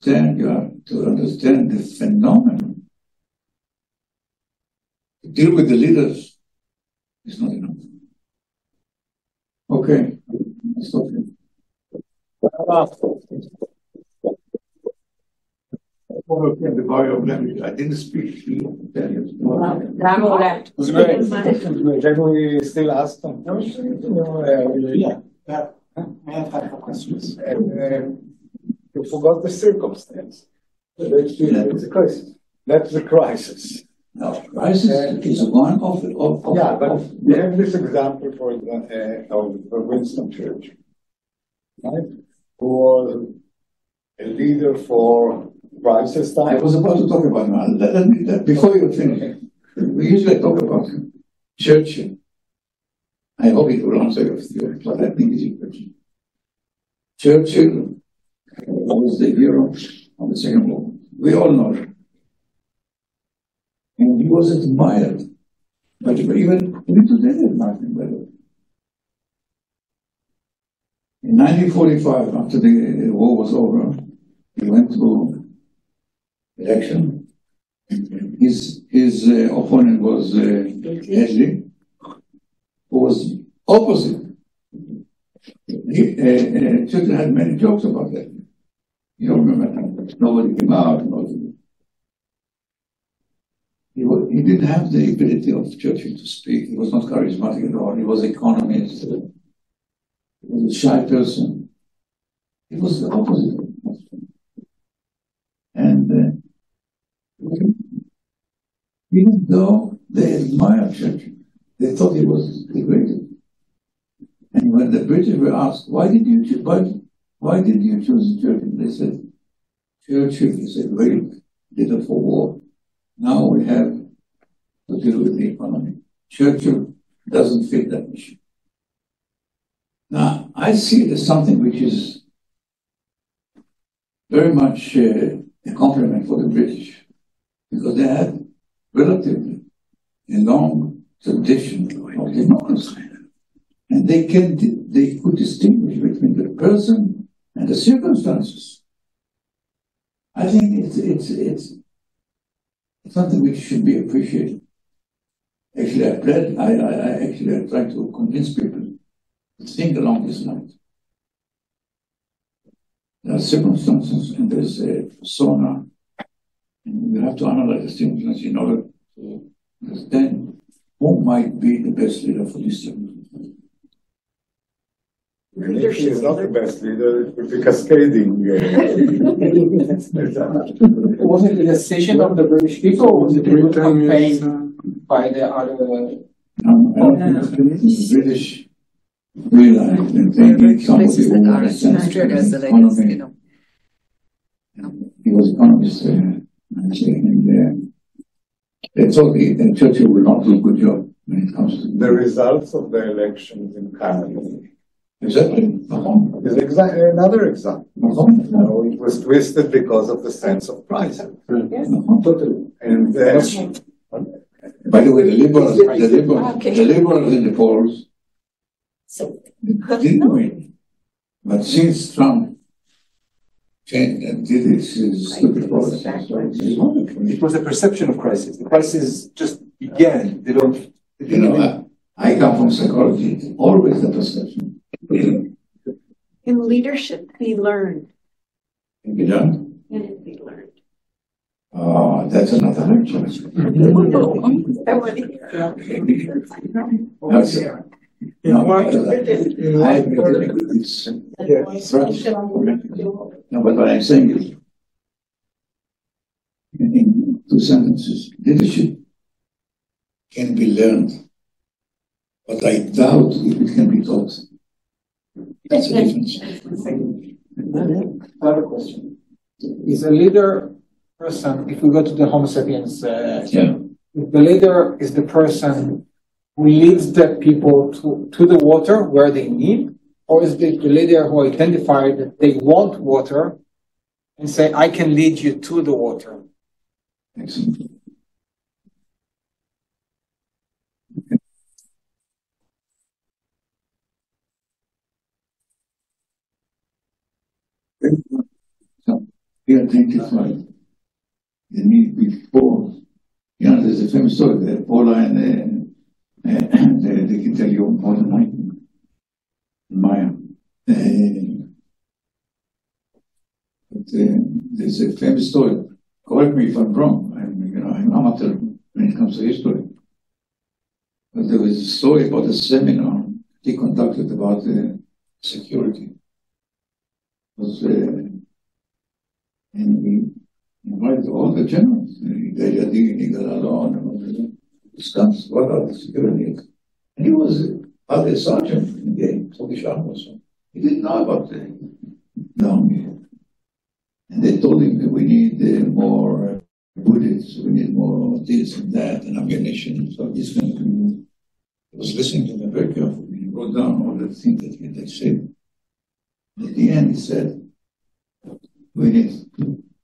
you have to understand the phenomenon. To deal with the leaders is not enough. Okay, stop it. The body of language. I didn't speak Italian. It was great. Can we still ask them questions? Yeah. I have questions. You forgot the circumstance. That's the crisis. That's the crisis. No, crisis is one of Yeah, but we have this example for of Winston Churchill, right? Who was a leader for crisis I time. was about to talk about that. Before you finish, we usually talk about Churchill. I hope it will answer your theory, but I think it's important. Churchill was the hero of the Second World War. We all know it. And he was admired. But even today, Martin, by the way. In 1945, after the war was over, he went to election. His opponent was Hedley, who was opposite. Churchill had many jokes about that. You don't remember that? Nobody came out. He didn't have the ability of Churchill to speak. He was not charismatic at all. He was an economist. He was a shy person. He was the opposite. And even though they admired Churchill, they thought he was the greatest. And when the British were asked, why did you choose Churchill? They said, Churchill is a great leader for war. Now we have to deal with the economy. Churchill doesn't fit that mission. Now, I see it as something which is very much a compliment for the British, because they had relatively a long tradition of democracy. And they could distinguish between the person and the circumstances. I think it's something which should be appreciated. Actually, I try to convince people to think along this line. There are circumstances and there's a persona, and you have to analyze the circumstances in order to understand who might be the best leader for this circumstance. She is not the best leader, it would be cascading. Was it the decision of the British people, or was it a campaign by the other? No, I don't think the British realized that they need somebody who understands economy. He was economist, and they thought that Churchill will not do a good job when it comes to The results of the elections in Canada exactly. is exactly another example. It was twisted because of the sense of crisis. Totally. And By the way, the liberals in the polls didn't win. But since Trump changed and did his stupid policies, it was a perception of crisis. The crisis just began. I come from psychology. It's always the perception. In leadership, be learned. Can be done. Can it be learned? Oh, that's another lecture. I want to hear. No, but what I'm saying is, in two sentences, leadership can be learned, but I doubt if it can be taught. That's the difference. I have a question. Is a leader person, if we go to the Homo sapiens, if the leader is the person who leads the people to the water where they need, or is it the leader who identified that they want water and say, I can lead you to the water? Excellent. So, we identify the need before. There's a famous story that Paula and they can tell you more than I can. Maya. There's a famous story. Correct me if I'm wrong. I'm amateur when it comes to history. But there was a story about a seminar he conducted about security. And he invited all the generals, Gayadin, Igalalon, and all the discussed what are the security. And he was a sergeant in the Turkish army. He didn't know about the army. And they told him that we need more bullets, we need more this and that, and ammunition. So this kind of thing. I was listening to them very carefully. He wrote down all the things that they said. At the end, he said, we need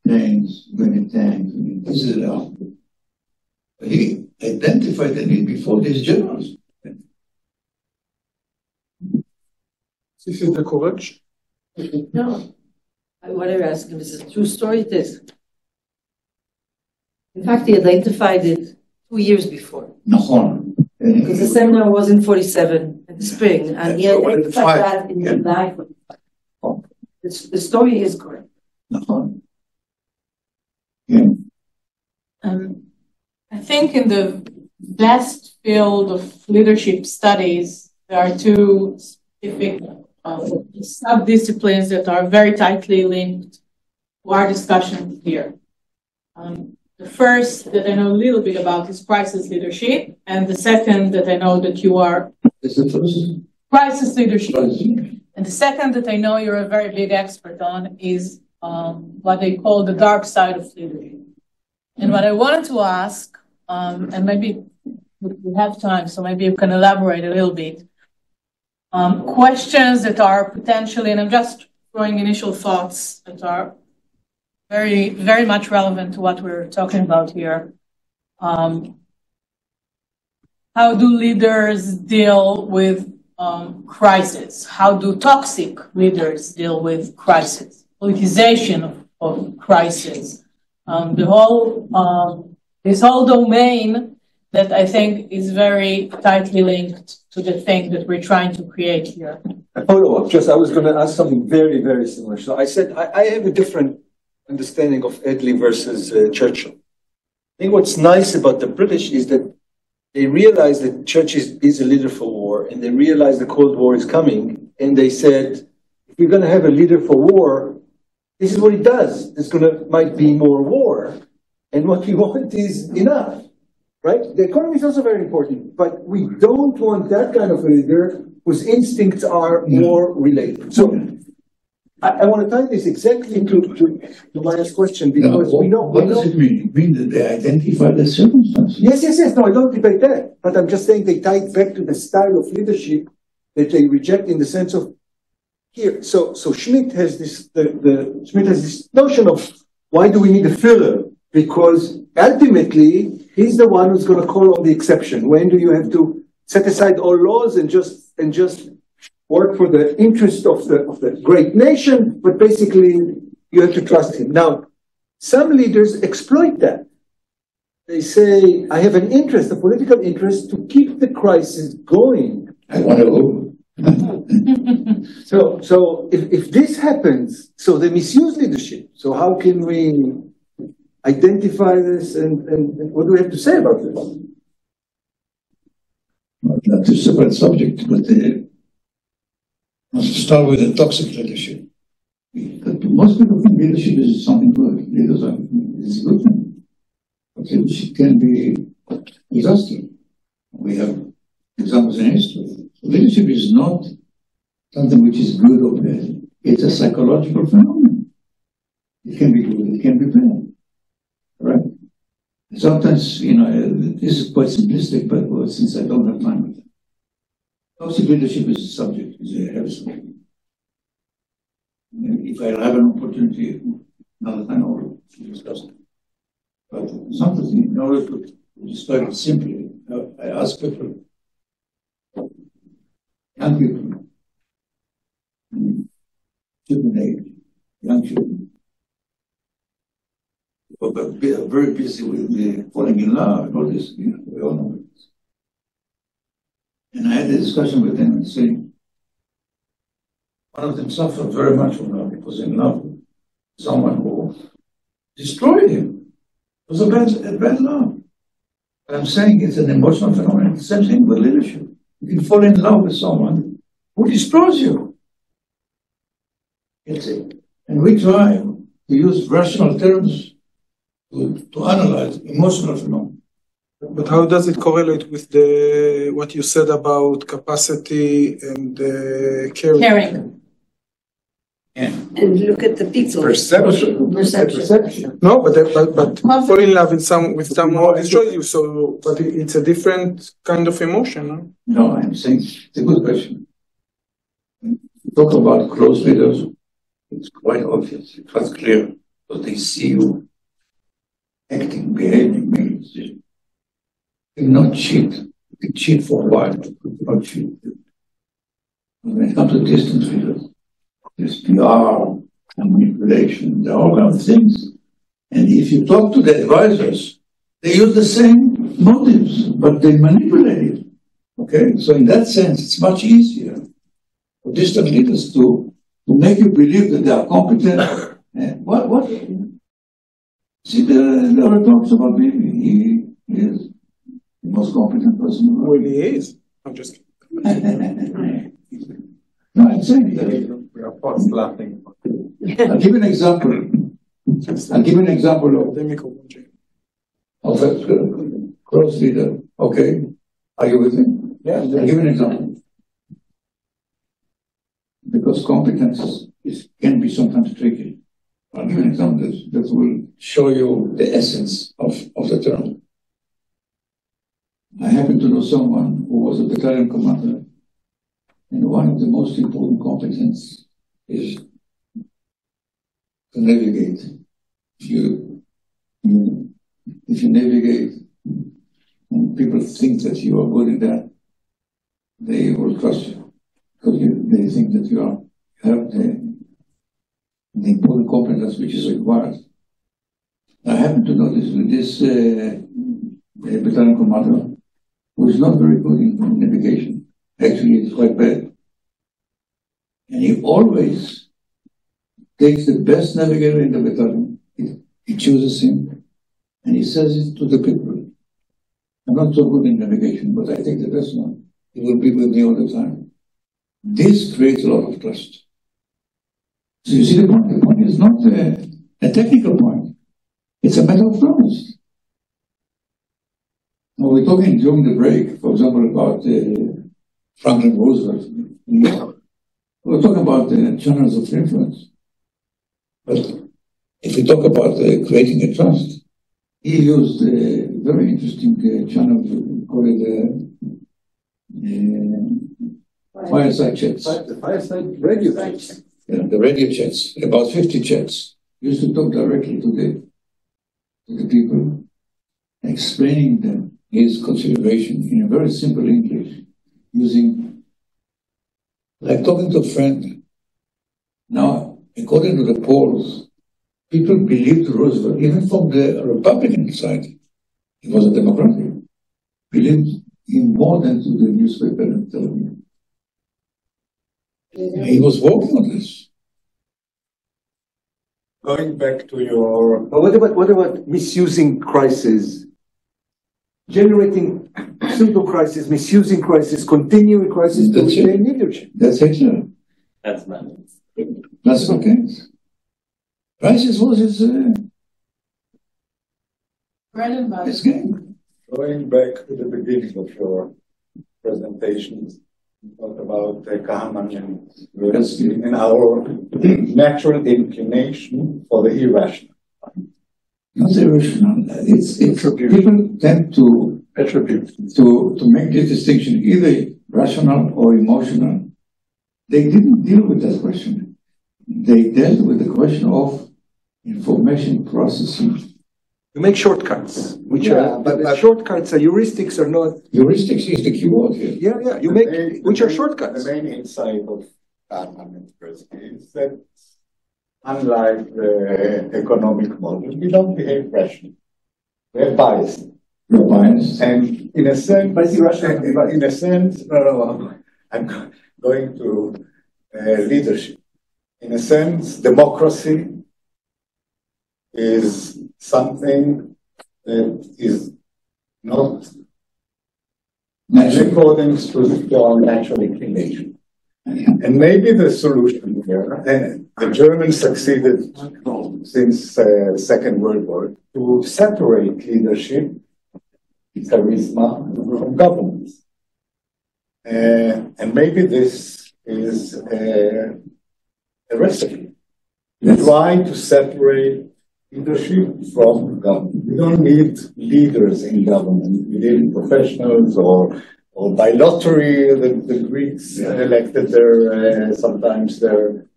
planes, we need tanks, we need this and that. He identified the need before these generals. This is the correction. No. What I'm asking is a true story. It is. In fact, he identified it 2 years before. Because the seminar was in 47 in the spring, and he identified that in July. The story is correct. I think in the vast field of leadership studies, there are two specific sub-disciplines that are very tightly linked to our discussion here. The first that I know a little bit about is crisis leadership, and the second that I know that you are crisis leadership. And the second that I know you're a very big expert on is what they call the dark side of leadership. And what I wanted to ask, and maybe we have time, so maybe you can elaborate a little bit, questions that are potentially, and I'm just throwing initial thoughts that are very, very much relevant to what we're talking about here. How do leaders deal with crisis? How do toxic leaders deal with crisis? Politicization of crisis. This whole domain that I think is very tightly linked to the thing that we're trying to create here. A follow-up. I was going to ask something very, very similar. So I said, I have a different understanding of Edley versus Churchill. I think what's nice about the British is that they realize that Churchill is a leader for war, and they realize the Cold War is coming, and they said, if we're going to have a leader for war, this is what he does. Might be more war, and what we want is enough, right? The economy is also very important, but we don't want that kind of a leader whose instincts are more related. So I want to tie this exactly to my last question, because we know. What does it mean? It means that they identify the circumstances. Yes. No, I don't debate that. But I'm just saying they tie it back to the style of leadership that they reject, in the sense of here. So Schmidt has this notion of, why do we need a Führer? Because ultimately he's the one who's going to call on the exception. When do you have to set aside all laws and just work for the interest of the great nation, but basically you have to trust him. Now, some leaders exploit that. They say, I have an interest, a political interest, to keep the crisis going. I want to. So if this happens, so they misuse leadership. So how can we identify this, and what do we have to say about this? Not a separate subject, but let's start with the toxic leadership. Most people think leadership is something good. Leadership is a good thing. But leadership can be a disaster. We have examples in history. So leadership is not something which is good or bad. It's a psychological phenomenon. It can be good, it can be bad. Right? Sometimes, this is quite simplistic, but since I don't have time with it. Toxic leadership is a subject, is a heavy subject. If I have an opportunity, another time I will discuss it. But sometimes, in order to describe it simply, I ask people, young people, children age, young children, who are very busy with falling in love and all this, we all know it. And I had a discussion with them and saying, one of them suffered very much from love. He was in love with someone who destroyed him. It was a bad love. But I'm saying it's an emotional phenomenon. It's the same thing with leadership. You can fall in love with someone who destroys you. And we try to use rational terms to analyze emotional phenomena. But how does it correlate with what you said about capacity and caring? Caring. And look at the people. Perception. No, but fall in love with someone who destroys you. So, but it's a different kind of emotion. No? No, I'm saying it's a good question. Talk about close leaders. It's quite obvious. It's quite clear because they see you acting, behaving, making decisions. You not cheat. You can cheat for a while, but you not cheat. When it comes to distant leaders, there's PR and manipulation. There are all kinds of things. And if you talk to the advisors, they use the same motives, but they manipulate it. Okay? So in that sense, it's much easier for distant leaders to make you believe that they are competent. What? See, there are talks about Bibi. He is the most competent person in the world. Well, he is. I'm just kidding. No, I'm saying We are past laughing. I'll give you an example. Of a close leader. Okay. Are you with me? Yeah. I'll give you an example. Because competence can be sometimes tricky. I'll give you an example that will show you the essence of the term. I happen to know someone who was a battalion commander, and one of the most important competence is to navigate. If you navigate, and people think that you are good at that, they will trust you because they think that you have the important competence which is required. I happen to notice with this battalion commander, who is not very good in navigation. Actually, it's quite bad. And he always takes the best navigator in the battalion. He chooses him, and he says it to the people. I'm not so good in navigation, but I take the best one. He will be with me all the time. This creates a lot of trust. So you see the point? The point is not a technical point. It's a matter of trust. Now we're talking during the break, for example, about Franklin Roosevelt. We're talking about the channels of influence. But if we talk about creating a trust, he used a very interesting channel, we call it fireside chats. The fireside radio chats. Yeah, the radio chats, about 50 chats. He used to talk directly to the people, explaining them his consideration in a very simple English, using, like talking to a friend. Now, according to the polls, people believed Roosevelt, even from the Republican side, he was a Democratic, believed him more than to the newspaper and television. He was working on this. Going back to your... But what about misusing crisis? Generating pseudo-crisis, misusing crisis, continuing crisis to retain leadership. That's Hitler. That's not. That's okay. Crisis was his game. Going back to the beginning of your presentation, you talked about Kahneman and our natural inclination for the irrational. Not irrational. It's people tend to make this distinction, either rational or emotional. They didn't deal with that question. They dealt with the question of information processing. You make shortcuts, but shortcuts are heuristics are not. Heuristics is the key word here. Yeah. You make which are shortcuts. The main insight of Kahneman is that unlike the economic model, we don't behave rationally. We're biased. You're biased. And in a sense, I'm going to leadership. In a sense, democracy is something that is not according to our natural inclination. And maybe the solution here, and the Germans succeeded since the Second World War to separate leadership, charisma, from governance. And maybe this is a recipe. Try to separate leadership from government. We don't need leaders in government. We need professionals or by lottery. The Greeks elected sometimes their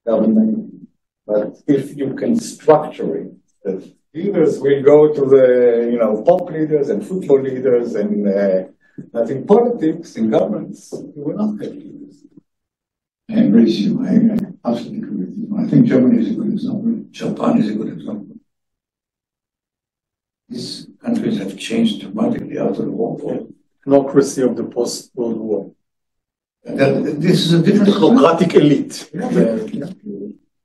government. But if you can structure it, that leaders will go to the pop leaders and football leaders, and but in politics, in governments, you will not have leaders. I embrace you. I absolutely agree with you. I think Germany is a good example. Japan is a good example. These countries have changed dramatically after the war. Democracy of the post-World War. This is a different Democratic elite.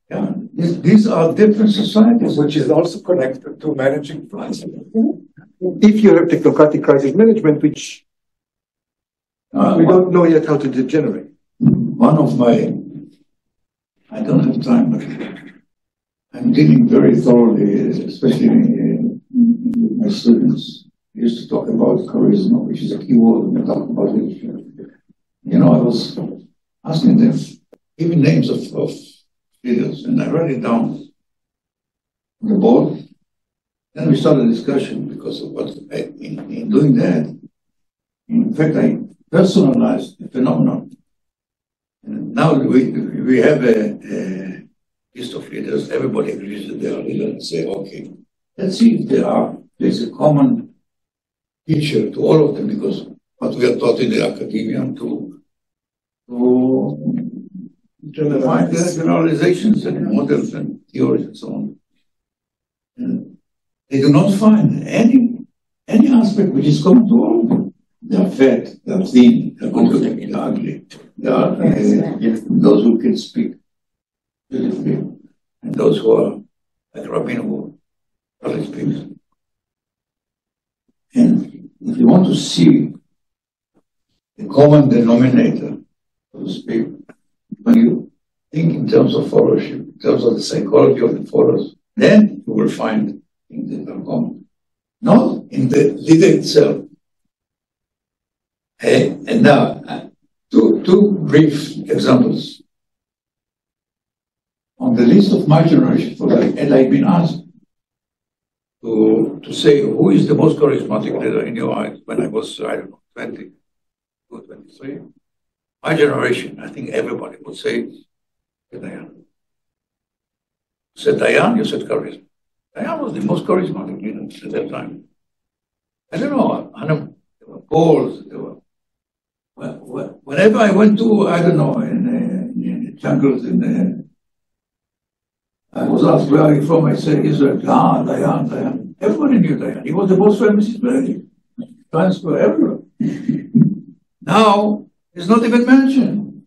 Yeah. These are different societies. Which is also connected to managing crisis. If you have technocratic crisis management, which we don't know yet how to degenerate. One of my, I don't have time, but I'm dealing very thoroughly, especially with my students. I used to talk about charisma, which is a key word when we talk about leadership. I was asking them, even names of leaders, and I wrote it down on the board. Then we started a discussion because of what in doing that. In fact, I personalized the phenomenon. And now we have a list of leaders. Everybody agrees that they are leaders and say, okay, let's see if there's a common feature to all of them, because what we are taught in the academia to find generalizations and models and theories and so on. And they do not find any aspect which is common to all of them. They are fat, they are thin, they are good looking, they are ugly. They are those who can speak beautifully, and those who are like Rabin who probably speaks. And if you want to see the common denominator, so to speak, when you think in terms of followership, in terms of the psychology of the followers, then you will find things that are common. Not in the leader itself. And now, two brief examples. On the list of my generation, and I've been asked to say who is the most charismatic leader in your eyes when I was, 20 or 23. My generation, I think everybody would say Dayan. You said Dayan, you said charisma. Dayan was the most charismatic leader at that time. I don't know, there were polls, whenever I went to, I don't know, in the jungles, I was asked where are you from, I said Israel. Dayan. Everybody knew Dayan. He was the most famous Israeli. Transfer everywhere. Now, it's not even mentioned.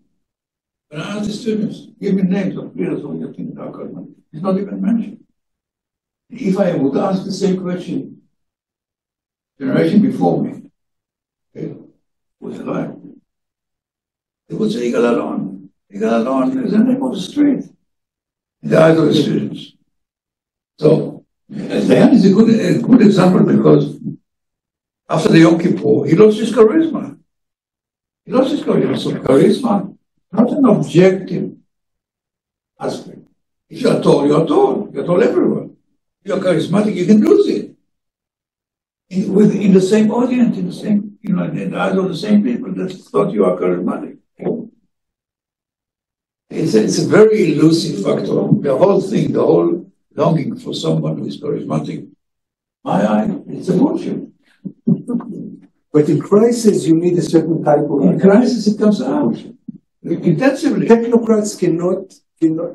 When I ask the students, give me names of leaders who you think are charismatic. It's not even mentioned. If I would ask the same question, generation before me, okay, was alive, they would say Yigal Allon. Yigal Allon is the name of the street in the eyes of the students. So, Dayan is a good example because after the Yom Kippur, he lost his charisma. He lost his charisma. So charisma, not an objective aspect. If you are tall, you are tall. You are tall everywhere. If you are charismatic, you can lose it. In the same audience, in the same, in the eyes of the same people that thought you are charismatic. It's a very elusive factor. The whole thing, the whole longing for someone who is charismatic, my eye, it's a bullshit. But in crisis, you need a certain type of... In crisis, it comes out. Intensively. Technocrats cannot,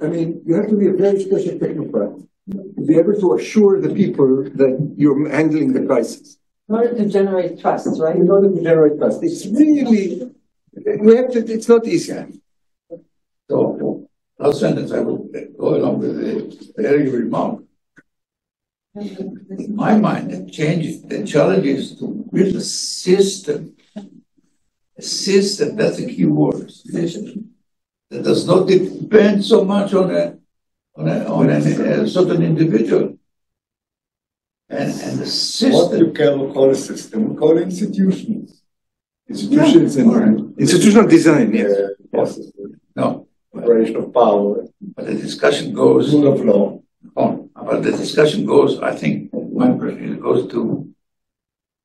I mean, you have to be a very special technocrat to be able to assure the people that you're handling the crisis. In order to generate trust, right? In order to generate trust. It's really, it's not easy. So last sentence I will go along with the earlier remark. In my mind, the challenge is to build a system. A system, that's a key word. System that does not depend so much on a certain individual. And the system. What you can call a system, we call institutions. Institutions and Institutional design, yes. Process. No. Separation of power. But the discussion goes. Rule of law. But the discussion goes, I think, my impression, it goes to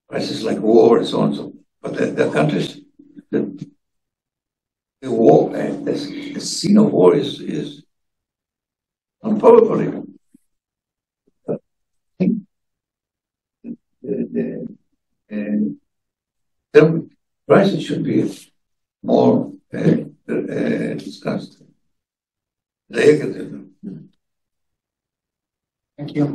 crises like war and so on. So, but the countries, the war, the scene of war is unprobable. I think the crisis should be more discussed. Thank you.